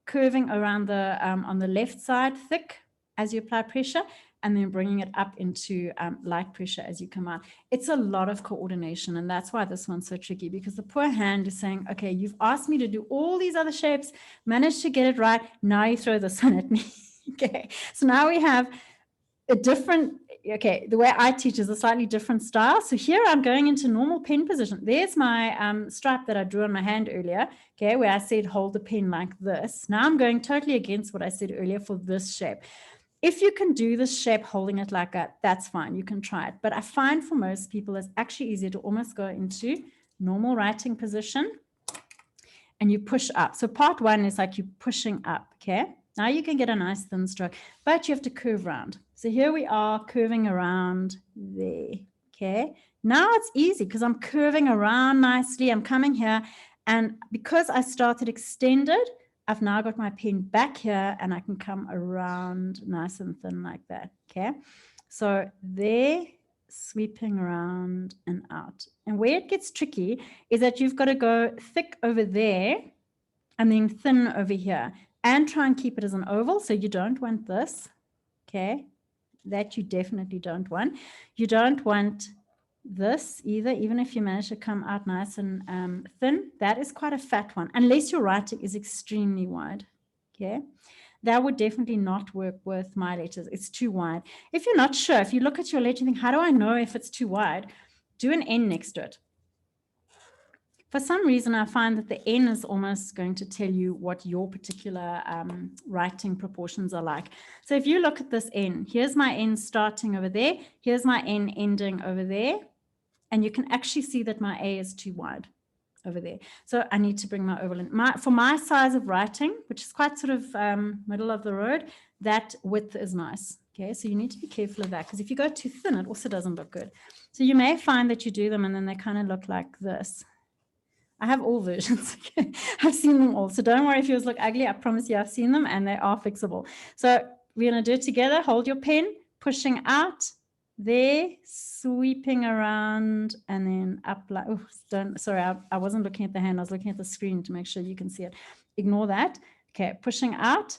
curving around the on the left side, thick as you apply pressure, and then bringing it up into light pressure as you come out. It's a lot of coordination, and that's why this one's so tricky, because the poor hand is saying, okay, you've asked me to do all these other shapes, managed to get it right, now you throw this one at me. Okay, so now we have a different, okay, the way I teach is a slightly different style. So here I'm going into normal pen position. There's my stripe that I drew on my hand earlier, okay, where I said hold the pen like this. Now I'm going totally against what I said earlier for this shape. If you can do this shape holding it like that, that's fine. You can try it. But I find for most people, it's actually easier to almost go into normal writing position and you push up. So part one is like you're pushing up, okay? Now you can get a nice thin stroke, but you have to curve around. So here we are curving around there, okay? Now it's easy because I'm curving around nicely. I'm coming here, and because I started extended, I've now got my pen back here and I can come around nice and thin like that, okay? So there, sweeping around and out. And where it gets tricky is that you've got to go thick over there and then thin over here and try and keep it as an oval. So you don't want this, okay? That you definitely don't want. You don't want this either, even if you manage to come out nice and thin. That is quite a fat one, unless your writing is extremely wide, okay? That would definitely not work with my letters. It's too wide. If you're not sure, if you look at your letter and think, how do I know if it's too wide? Do an N next to it. For some reason, I find that the N is almost going to tell you what your particular writing proportions are like. So if you look at this N, here's my N starting over there. Here's my N ending over there. And you can actually see that my A is too wide. over there. So I need to bring my oval in. For my size of writing, which is quite sort of middle of the road, that width is nice. Okay, so you need to be careful of that, because if you go too thin, it also doesn't look good. So you may find that you do them and then they kind of look like this. I have all versions. Okay? I've seen them all. So don't worry if yours look ugly. I promise you I've seen them and they are fixable. So we're going to do it together. Hold your pen, pushing out there, sweeping around, and then up like, oh, sorry, I wasn't looking at the hand. I was looking at the screen to make sure you can see it. Ignore that. Okay, pushing out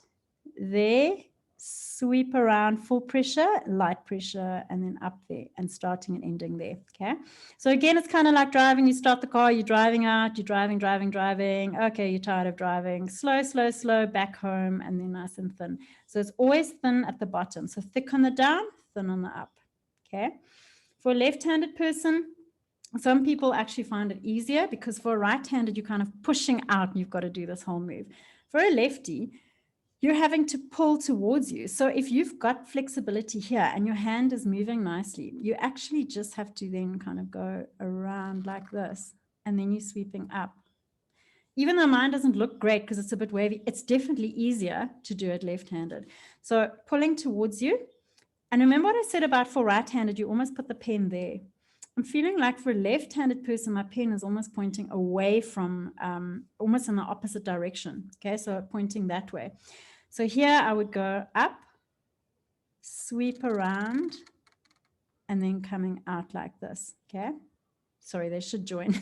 there, sweep around, full pressure, light pressure, and then up there and starting and ending there. Okay. So again, it's kind of like driving. You start the car, you're driving out, you're driving. Okay, you're tired of driving. Slow, back home, and then nice and thin. So it's always thin at the bottom. So thick on the down, thin on the up. Okay. For a left-handed person, some people actually find it easier, because for a right-handed, you're kind of pushing out and you've got to do this whole move. For a lefty, you're having to pull towards you. So if you've got flexibility here and your hand is moving nicely, you actually just have to then kind of go around like this, and then you're sweeping up. Even though mine doesn't look great because it's a bit wavy, it's definitely easier to do it left-handed. So pulling towards you. And remember what I said about for right-handed, you almost put the pen there. I'm feeling like for a left-handed person, my pen is almost pointing away from, almost in the opposite direction. Okay, so pointing that way. So here I would go up, sweep around, and then coming out like this. Okay, sorry, they should join.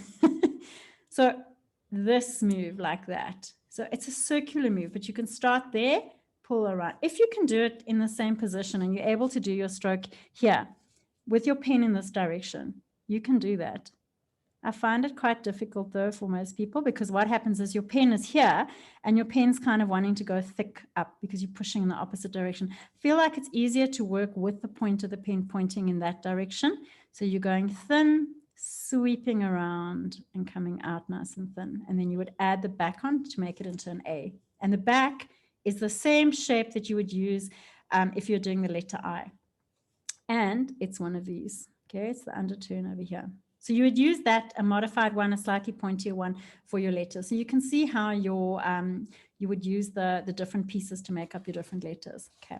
So this move like that. So it's a circular move, but you can start there, pull around. If you can do it in the same position and you're able to do your stroke here with your pen in this direction, you can do that. I find it quite difficult though for most people, because what happens is your pen is here and your pen's kind of wanting to go thick up because you're pushing in the opposite direction. Feel like it's easier to work with the point of the pen pointing in that direction. So you're going thin, sweeping around and coming out nice and thin. And then you would add the back on to make it into an A. And the back is the same shape that you would use if you're doing the letter I. And it's one of these. Okay, it's the underturn over here. So you would use that, a modified one, a slightly pointier one for your letters. So you can see how your you would use the different pieces to make up your different letters. Okay.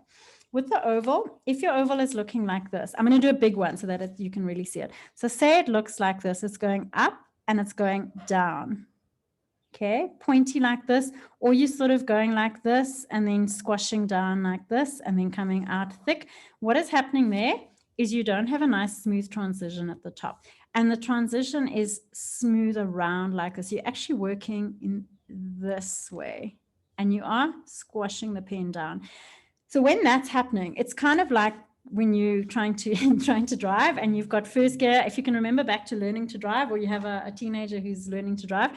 With the oval, if your oval is looking like this, I'm going to do a big one so that you can really see it. So say it looks like this. It's going up and it's going down. Okay, pointy like this, or you're sort of going like this and then squashing down like this and then coming out thick. What is happening there is you don't have a nice smooth transition at the top. And the transition is smooth around like this. You're actually working in this way and you are squashing the pen down. So when that's happening, it's kind of like when you're trying to drive and you've got first gear. If you can remember back to learning to drive, or you have a teenager who's learning to drive,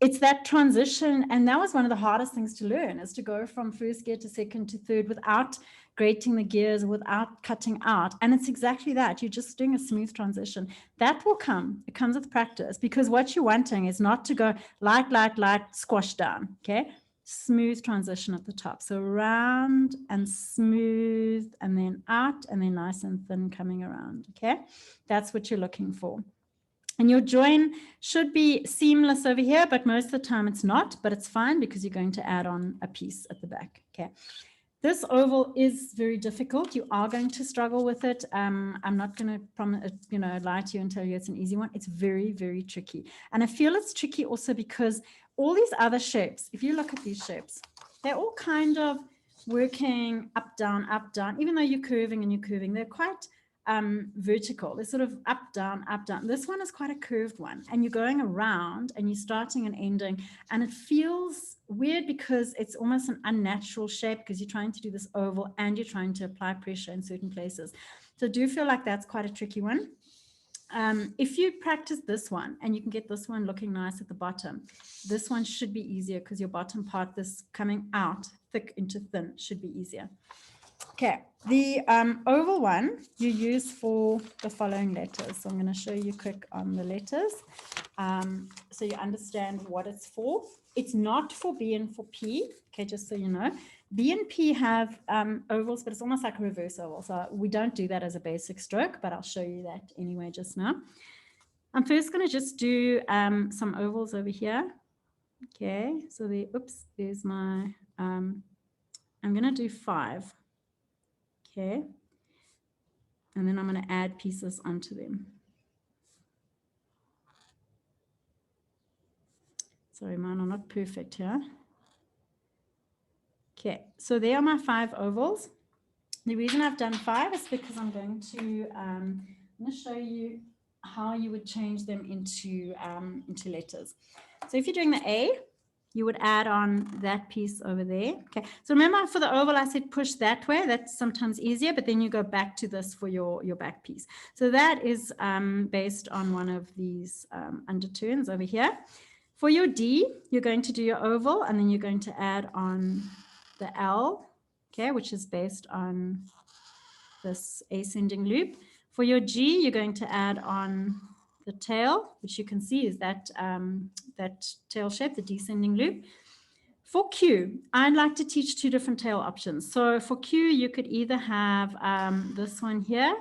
it's that transition. And that was one of the hardest things to learn, is to go from first gear to second to third without grating the gears, without cutting out. And it's exactly that. You're just doing a smooth transition. That will come. It comes with practice, because what you're wanting is not to go light, squash down. Okay. Smooth transition at the top. So round and smooth and then out and then nice and thin coming around. Okay. That's what you're looking for. And your join should be seamless over here, but most of the time it's not, but it's fine because you're going to add on a piece at the back. Okay. This oval is very difficult. You are going to struggle with it. I'm not going to lie to you and tell you it's an easy one. It's very, very tricky. And I feel it's tricky also because all these other shapes, if you look at these shapes, they're all kind of working up, down, even though you're curving, they're quite vertical. They're sort of up, down, up, down. This one is quite a curved one, and you're going around and you're starting and ending, and it feels weird because it's almost an unnatural shape because you're trying to do this oval and you're trying to apply pressure in certain places. So I do feel like that's quite a tricky one. If you practice this one and you can get this one looking nice at the bottom, this one should be easier because your bottom part, this coming out thick into thin, should be easier. Okay, the oval one you use for the following letters. So I'm going to show you quick on the letters so you understand what it's for. It's not for B and for P, okay, just so you know. B and P have ovals, but it's almost like a reverse oval. So we don't do that as a basic stroke, but I'll show you that anyway just now. I'm first going to just do some ovals over here. Okay, so there's my, I'm going to do 5. Okay, and then I'm going to add pieces onto them. Sorry, mine are not perfect here. Okay, so there are my 5 ovals. The reason I've done 5 is because I'm going to show you how you would change them into letters. So if you're doing the A, you would add on that piece over there. Okay, so remember for the oval, I said push that way. That's sometimes easier, but then you go back to this for your back piece. So that is based on one of these underturns over here. For your D, you're going to do your oval, and then you're going to add on the L, okay, which is based on this ascending loop. For your G, you're going to add on the tail, which you can see is that, that tail shape, the descending loop. For Q, I'd like to teach 2 different tail options. So for Q, you could either have this one here,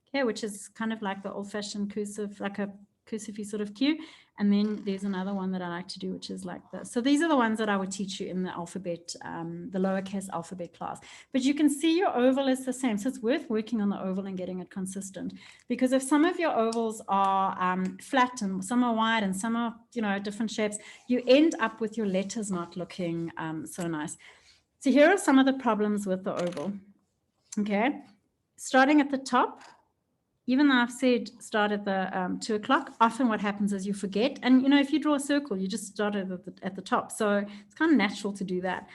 okay, which is kind of like the old-fashioned cursive, like a cursive sort of Q. And then there's another one that I like to do, which is like this. So these are the ones that I would teach you in the alphabet, the lowercase alphabet class. But you can see your oval is the same. So it's worth working on the oval and getting it consistent. Because if some of your ovals are flat and some are wide and some are, you know, different shapes, you end up with your letters not looking so nice. So here are some of the problems with the oval. Okay, starting at the top. Even though I've said start at the 2 o'clock, often what happens is you forget. And, you know, if you draw a circle, you just start at the top. So it's kind of natural to do that.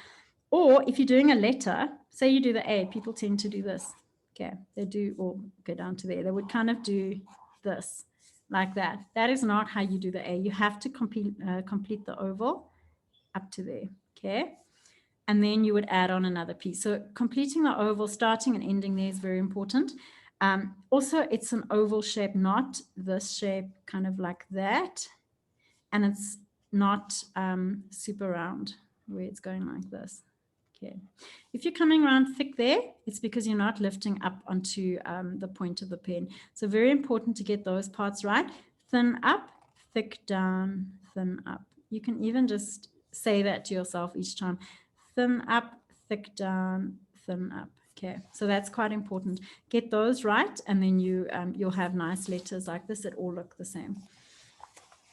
Or if you're doing a letter, say you do the A, people tend to do this. Okay, they do, or go down to there. They would kind of do this, like that. That is not how you do the A. You have to complete the oval up to there, okay? And then you would add on another piece. So completing the oval, starting and ending there is very important. Also, it's an oval shape, not this shape, kind of like that. And it's not super round where it's going like this. Okay. If you're coming around thick there, it's because you're not lifting up onto the point of the pen. So very important to get those parts right. Thin up, thick down, thin up. You can even just say that to yourself each time. Thin up, thick down, thin up. Okay, so that's quite important. Get those right, and then you'll have nice letters like this that all look the same.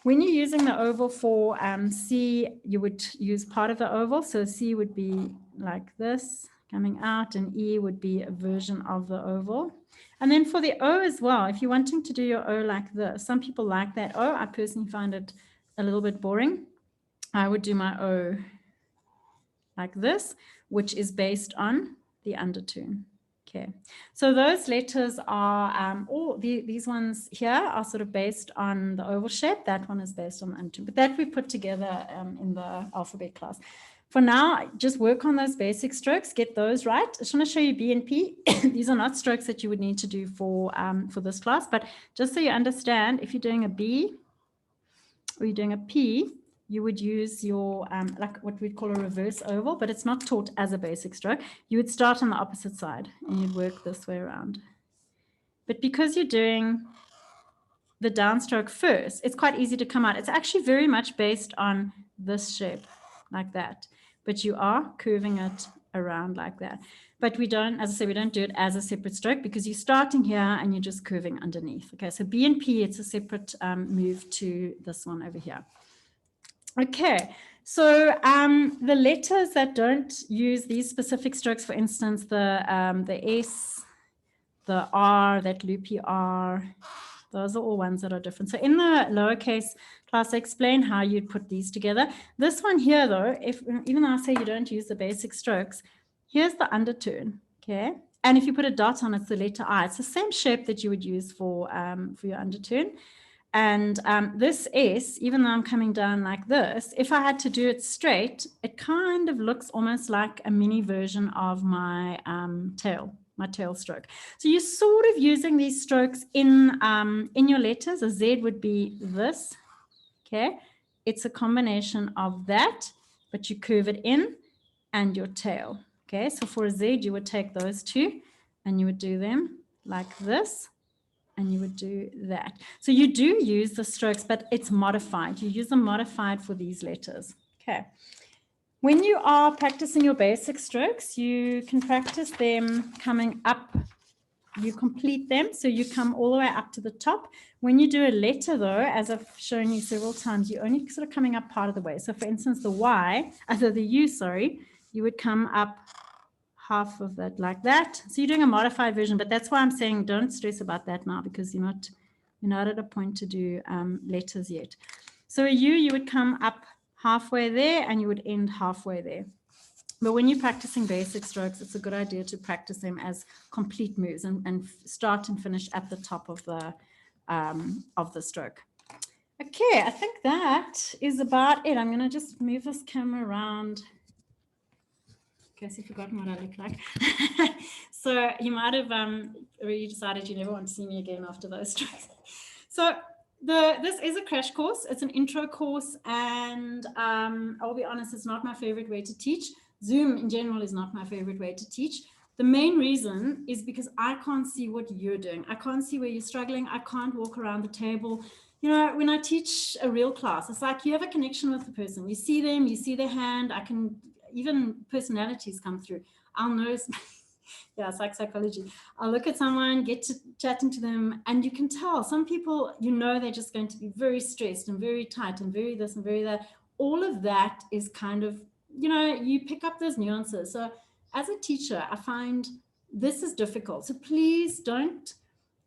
When you're using the oval for C, you would use part of the oval. So C would be like this, coming out, and E would be a version of the oval. And then for the O as well, if you're wanting to do your O like this, some people like that O. I personally find it a little bit boring. I would do my O like this, which is based on the underturn. Okay, so those letters are, these ones here are sort of based on the oval shape. That one is based on the underturn, but that we put together in the alphabet class. For now, just work on those basic strokes, get those right. I just want to show you B and P. These are not strokes that you would need to do for this class, but just so you understand, if you're doing a B or you're doing a P, you would use your, like what we'd call a reverse oval, but it's not taught as a basic stroke. You would start on the opposite side and you'd work this way around. But because you're doing the downstroke first, it's quite easy to come out. It's actually very much based on this shape, like that. But you are curving it around like that. But we don't, as I say, we don't do it as a separate stroke because you're starting here and you're just curving underneath. Okay, so B and P, it's a separate move to this one over here. Okay, so the letters that don't use these specific strokes, for instance, the S, the R, that loopy R, those are all ones that are different. So in the lowercase class, I explain how you'd put these together. This one here, though, even though I say you don't use the basic strokes, here's the underturn, okay? And if you put a dot on it, it's the letter I. It's the same shape that you would use for your underturn. And this S, even though I'm coming down like this, if I had to do it straight, it kind of looks almost like a mini version of my tail stroke. So you're sort of using these strokes in your letters. A Z would be this, okay? It's a combination of that, but you curve it in and your tail, okay? So for a Z, you would take those two and you would do them like this. and you would do that. So you do use the strokes, but it's modified. You use them modified for these letters. Okay. When you are practicing your basic strokes, you can practice them coming up. You complete them, so you come all the way up to the top. When you do a letter, though, as I've shown you several times, you're only sort of coming up part of the way. So, for instance, the U, sorry, you would come up half of that like that. So you're doing a modified version, but that's why I'm saying don't stress about that now, because you're not at a point to do letters yet. So a U, you would come up halfway there and you would end halfway there. But when you're practicing basic strokes, it's a good idea to practice them as complete moves and start and finish at the top of the stroke. Okay, I think that is about it. I'm going to just move this camera around in case you've forgotten what I look like. So you might have already decided you never want to see me again after those strokes. So this is a crash course. It's an intro course, and I'll be honest, it's not my favorite way to teach. Zoom in general is not my favorite way to teach. The main reason is because I can't see what you're doing. I can't see where you're struggling. I can't walk around the table. You know, when I teach a real class, it's like you have a connection with the person. You see them, you see their hand. I can, even personalities come through. I'll notice, yeah, it's like psychology. I'll look at someone, get to chatting to them, and you can tell some people, you know, they're just going to be very stressed and very tight and very this and very that. All of that is kind of, you know, you pick up those nuances. So as a teacher, I find this is difficult. So please don't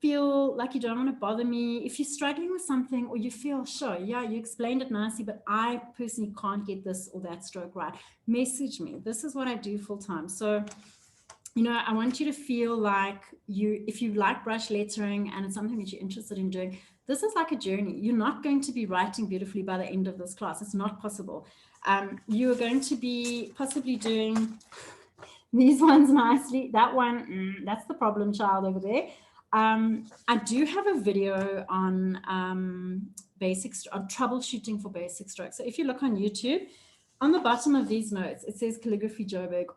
feel like you don't want to bother me. If you're struggling with something or you feel, sure, yeah, you explained it nicely, but I personally can't get this or that stroke right, message me. This is what I do full time. So, you know, I want you to feel like if you like brush lettering and it's something that you're interested in doing, this is like a journey. You're not going to be writing beautifully by the end of this class. It's not possible. You are going to be possibly doing these ones nicely. That one, that's the problem child over there. I do have a video on on troubleshooting for basic strokes. So if you look on YouTube, on the bottom of these notes, it says Calligraphy Joburg.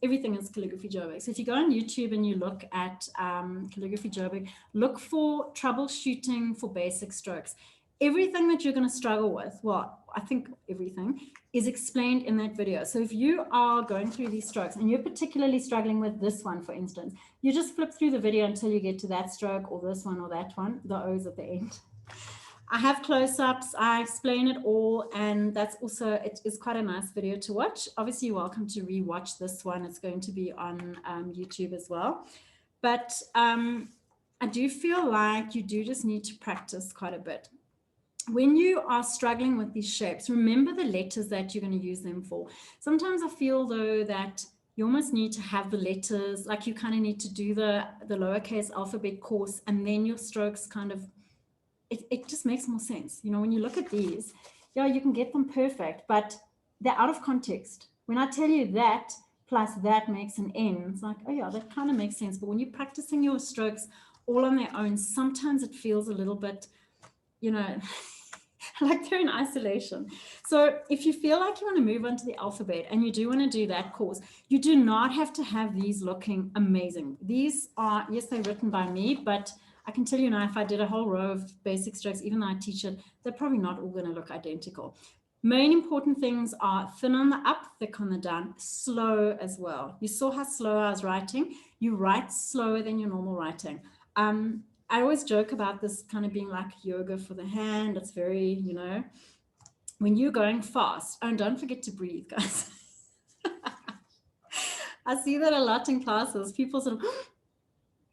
Everything is Calligraphy Joburg. So if you go on YouTube and you look at Calligraphy Joburg, look for troubleshooting for basic strokes. Everything that you're going to struggle with, well, I think everything is explained in that video. So if you are going through these strokes and you're particularly struggling with this one, for instance, you just flip through the video until you get to that stroke or this one or that one, the O's at the end. I have close-ups, I explain it all, and that's also, it is quite a nice video to watch. Obviously, you're welcome to re-watch this one. It's going to be on YouTube as well. But I do feel like you do just need to practice quite a bit. When you are struggling with these shapes, remember the letters that you're going to use them for. Sometimes I feel, though, that you almost need to have the letters, like you kind of need to do the lowercase alphabet course, and then your strokes kind of, it just makes more sense. You know, when you look at these, yeah, you can get them perfect, but they're out of context. When I tell you that plus that makes an N, it's like, oh yeah, that kind of makes sense. But when you're practicing your strokes all on their own, sometimes it feels a little bit, you know, like they're in isolation. So if you feel like you want to move on to the alphabet and you do want to do that course, you do not have to have these looking amazing. These are, yes, they're written by me, but I can tell you now, if I did a whole row of basic strokes, even though I teach it, they're probably not all going to look identical. Main important things are thin on the up, thick on the down, slow as well. You saw how slow I was writing. You write slower than your normal writing. I always joke about this kind of being like yoga for the hand. It's very, you know, when you're going fast, and don't forget to breathe, guys. I see that a lot in classes. People sort of,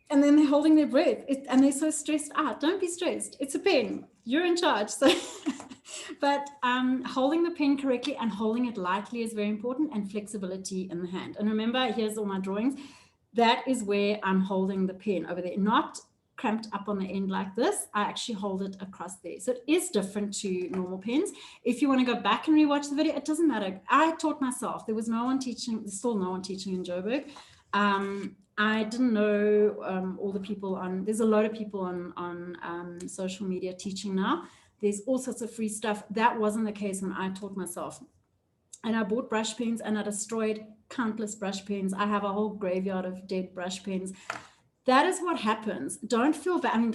and then they're holding their breath and they're so stressed out. Don't be stressed. It's a pen. You're in charge. So, but holding the pen correctly and holding it lightly is very important, and flexibility in the hand. And remember, here's all my drawings. That is where I'm holding the pen over there, not cramped up on the end like this. I actually hold it across there. So it is different to normal pens. If you want to go back and rewatch the video, it doesn't matter. I taught myself. There was no one teaching, there's still no one teaching in Joburg. I didn't know all the people on, there's a lot of people on social media teaching now. There's all sorts of free stuff. That wasn't the case when I taught myself. And I bought brush pens and I destroyed countless brush pens. I have a whole graveyard of dead brush pens. that is what happens. Don't feel bad. I mean,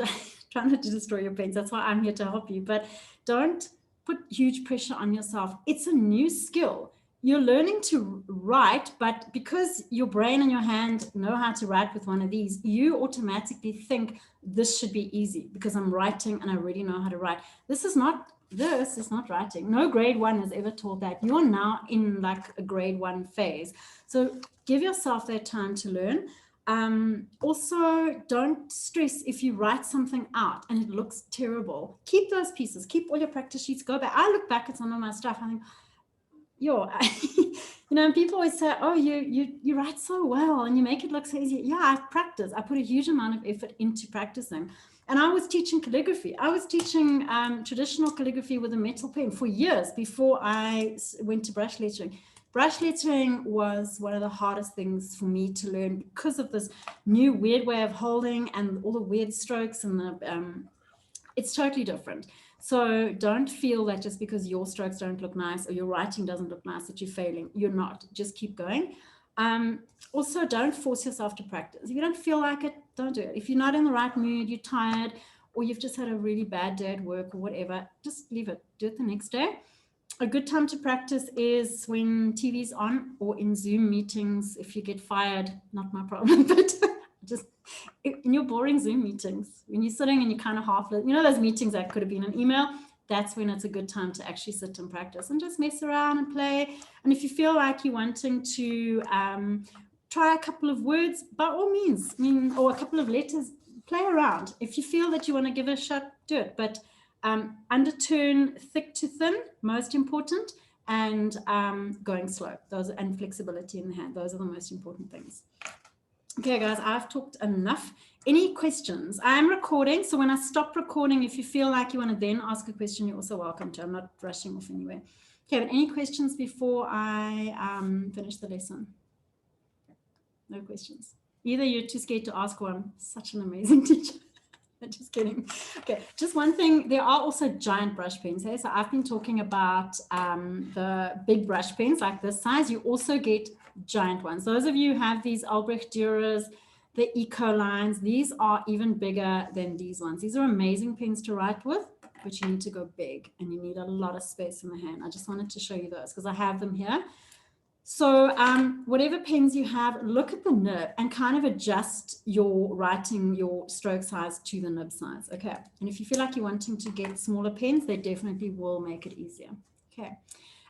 try not to destroy your pens. That's why I'm here to help you. But don't put huge pressure on yourself. It's a new skill. You're learning to write, but because your brain and your hand know how to write with one of these, you automatically think this should be easy because I'm writing and I already know how to write. This is not writing. No grade 1 has ever taught that. You're now in like a grade 1 phase. So give yourself that time to learn. Also, don't stress if you write something out and it looks terrible. Keep those pieces, keep all your practice sheets, go back. I look back at some of my stuff, I think, yo, and people always say, oh, you write so well and you make it look so easy. Yeah, I've practiced. I put a huge amount of effort into practicing. And I was teaching calligraphy. I was teaching traditional calligraphy with a metal pen for years before I went to brush lettering. Brush lettering was one of the hardest things for me to learn because of this new weird way of holding and all the weird strokes, and it's totally different. So don't feel that just because your strokes don't look nice or your writing doesn't look nice that you're failing. You're not. Just keep going. Also, don't force yourself to practice. If you don't feel like it, don't do it. If you're not in the right mood, you're tired, or you've just had a really bad day at work or whatever, just leave it. Do it the next day. A good time to practice is when TV's on or in Zoom meetings. If you get fired, not my problem, but just in your boring Zoom meetings, when you're sitting and you're kind of half, those meetings that could have been an email, that's when it's a good time to actually sit and practice and just mess around and play. And if you feel like you're wanting to try a couple of words, by all means, or a couple of letters, play around. If you feel that you want to give it a shot, do it. But underturn, thick to thin, most important, and going slow. And flexibility in the hand. Those are the most important things. Okay, guys, I've talked enough. Any questions? I'm recording, so when I stop recording, if you feel like you want to then ask a question, you're also welcome to. I'm not rushing off anywhere. Okay, but any questions before I finish the lesson? No questions. Either you're too scared to ask, or I'm such an amazing teacher. Just kidding. Okay, just one thing. There are also giant brush pens. Hey? So I've been talking about the big brush pens like this size. You also get giant ones. Those of you who have these Albrecht Dürers, the Eco lines, these are even bigger than these ones. These are amazing pens to write with, but you need to go big and you need a lot of space in the hand. I just wanted to show you those because I have them here. So whatever pens you have, look at the nib and kind of adjust your writing, your stroke size to the nib size. Okay. And if you feel like you're wanting to get smaller pens, they definitely will make it easier. Okay.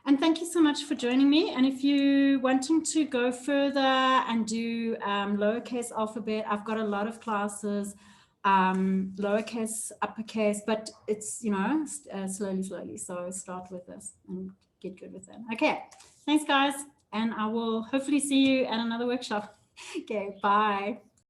And thank you so much for joining me. And if you're wanting to go further and do lowercase alphabet, I've got a lot of classes, lowercase, uppercase, but it's, slowly. So start with this and get good with it. Okay. Thanks, guys. And I will hopefully see you at another workshop. Okay, bye.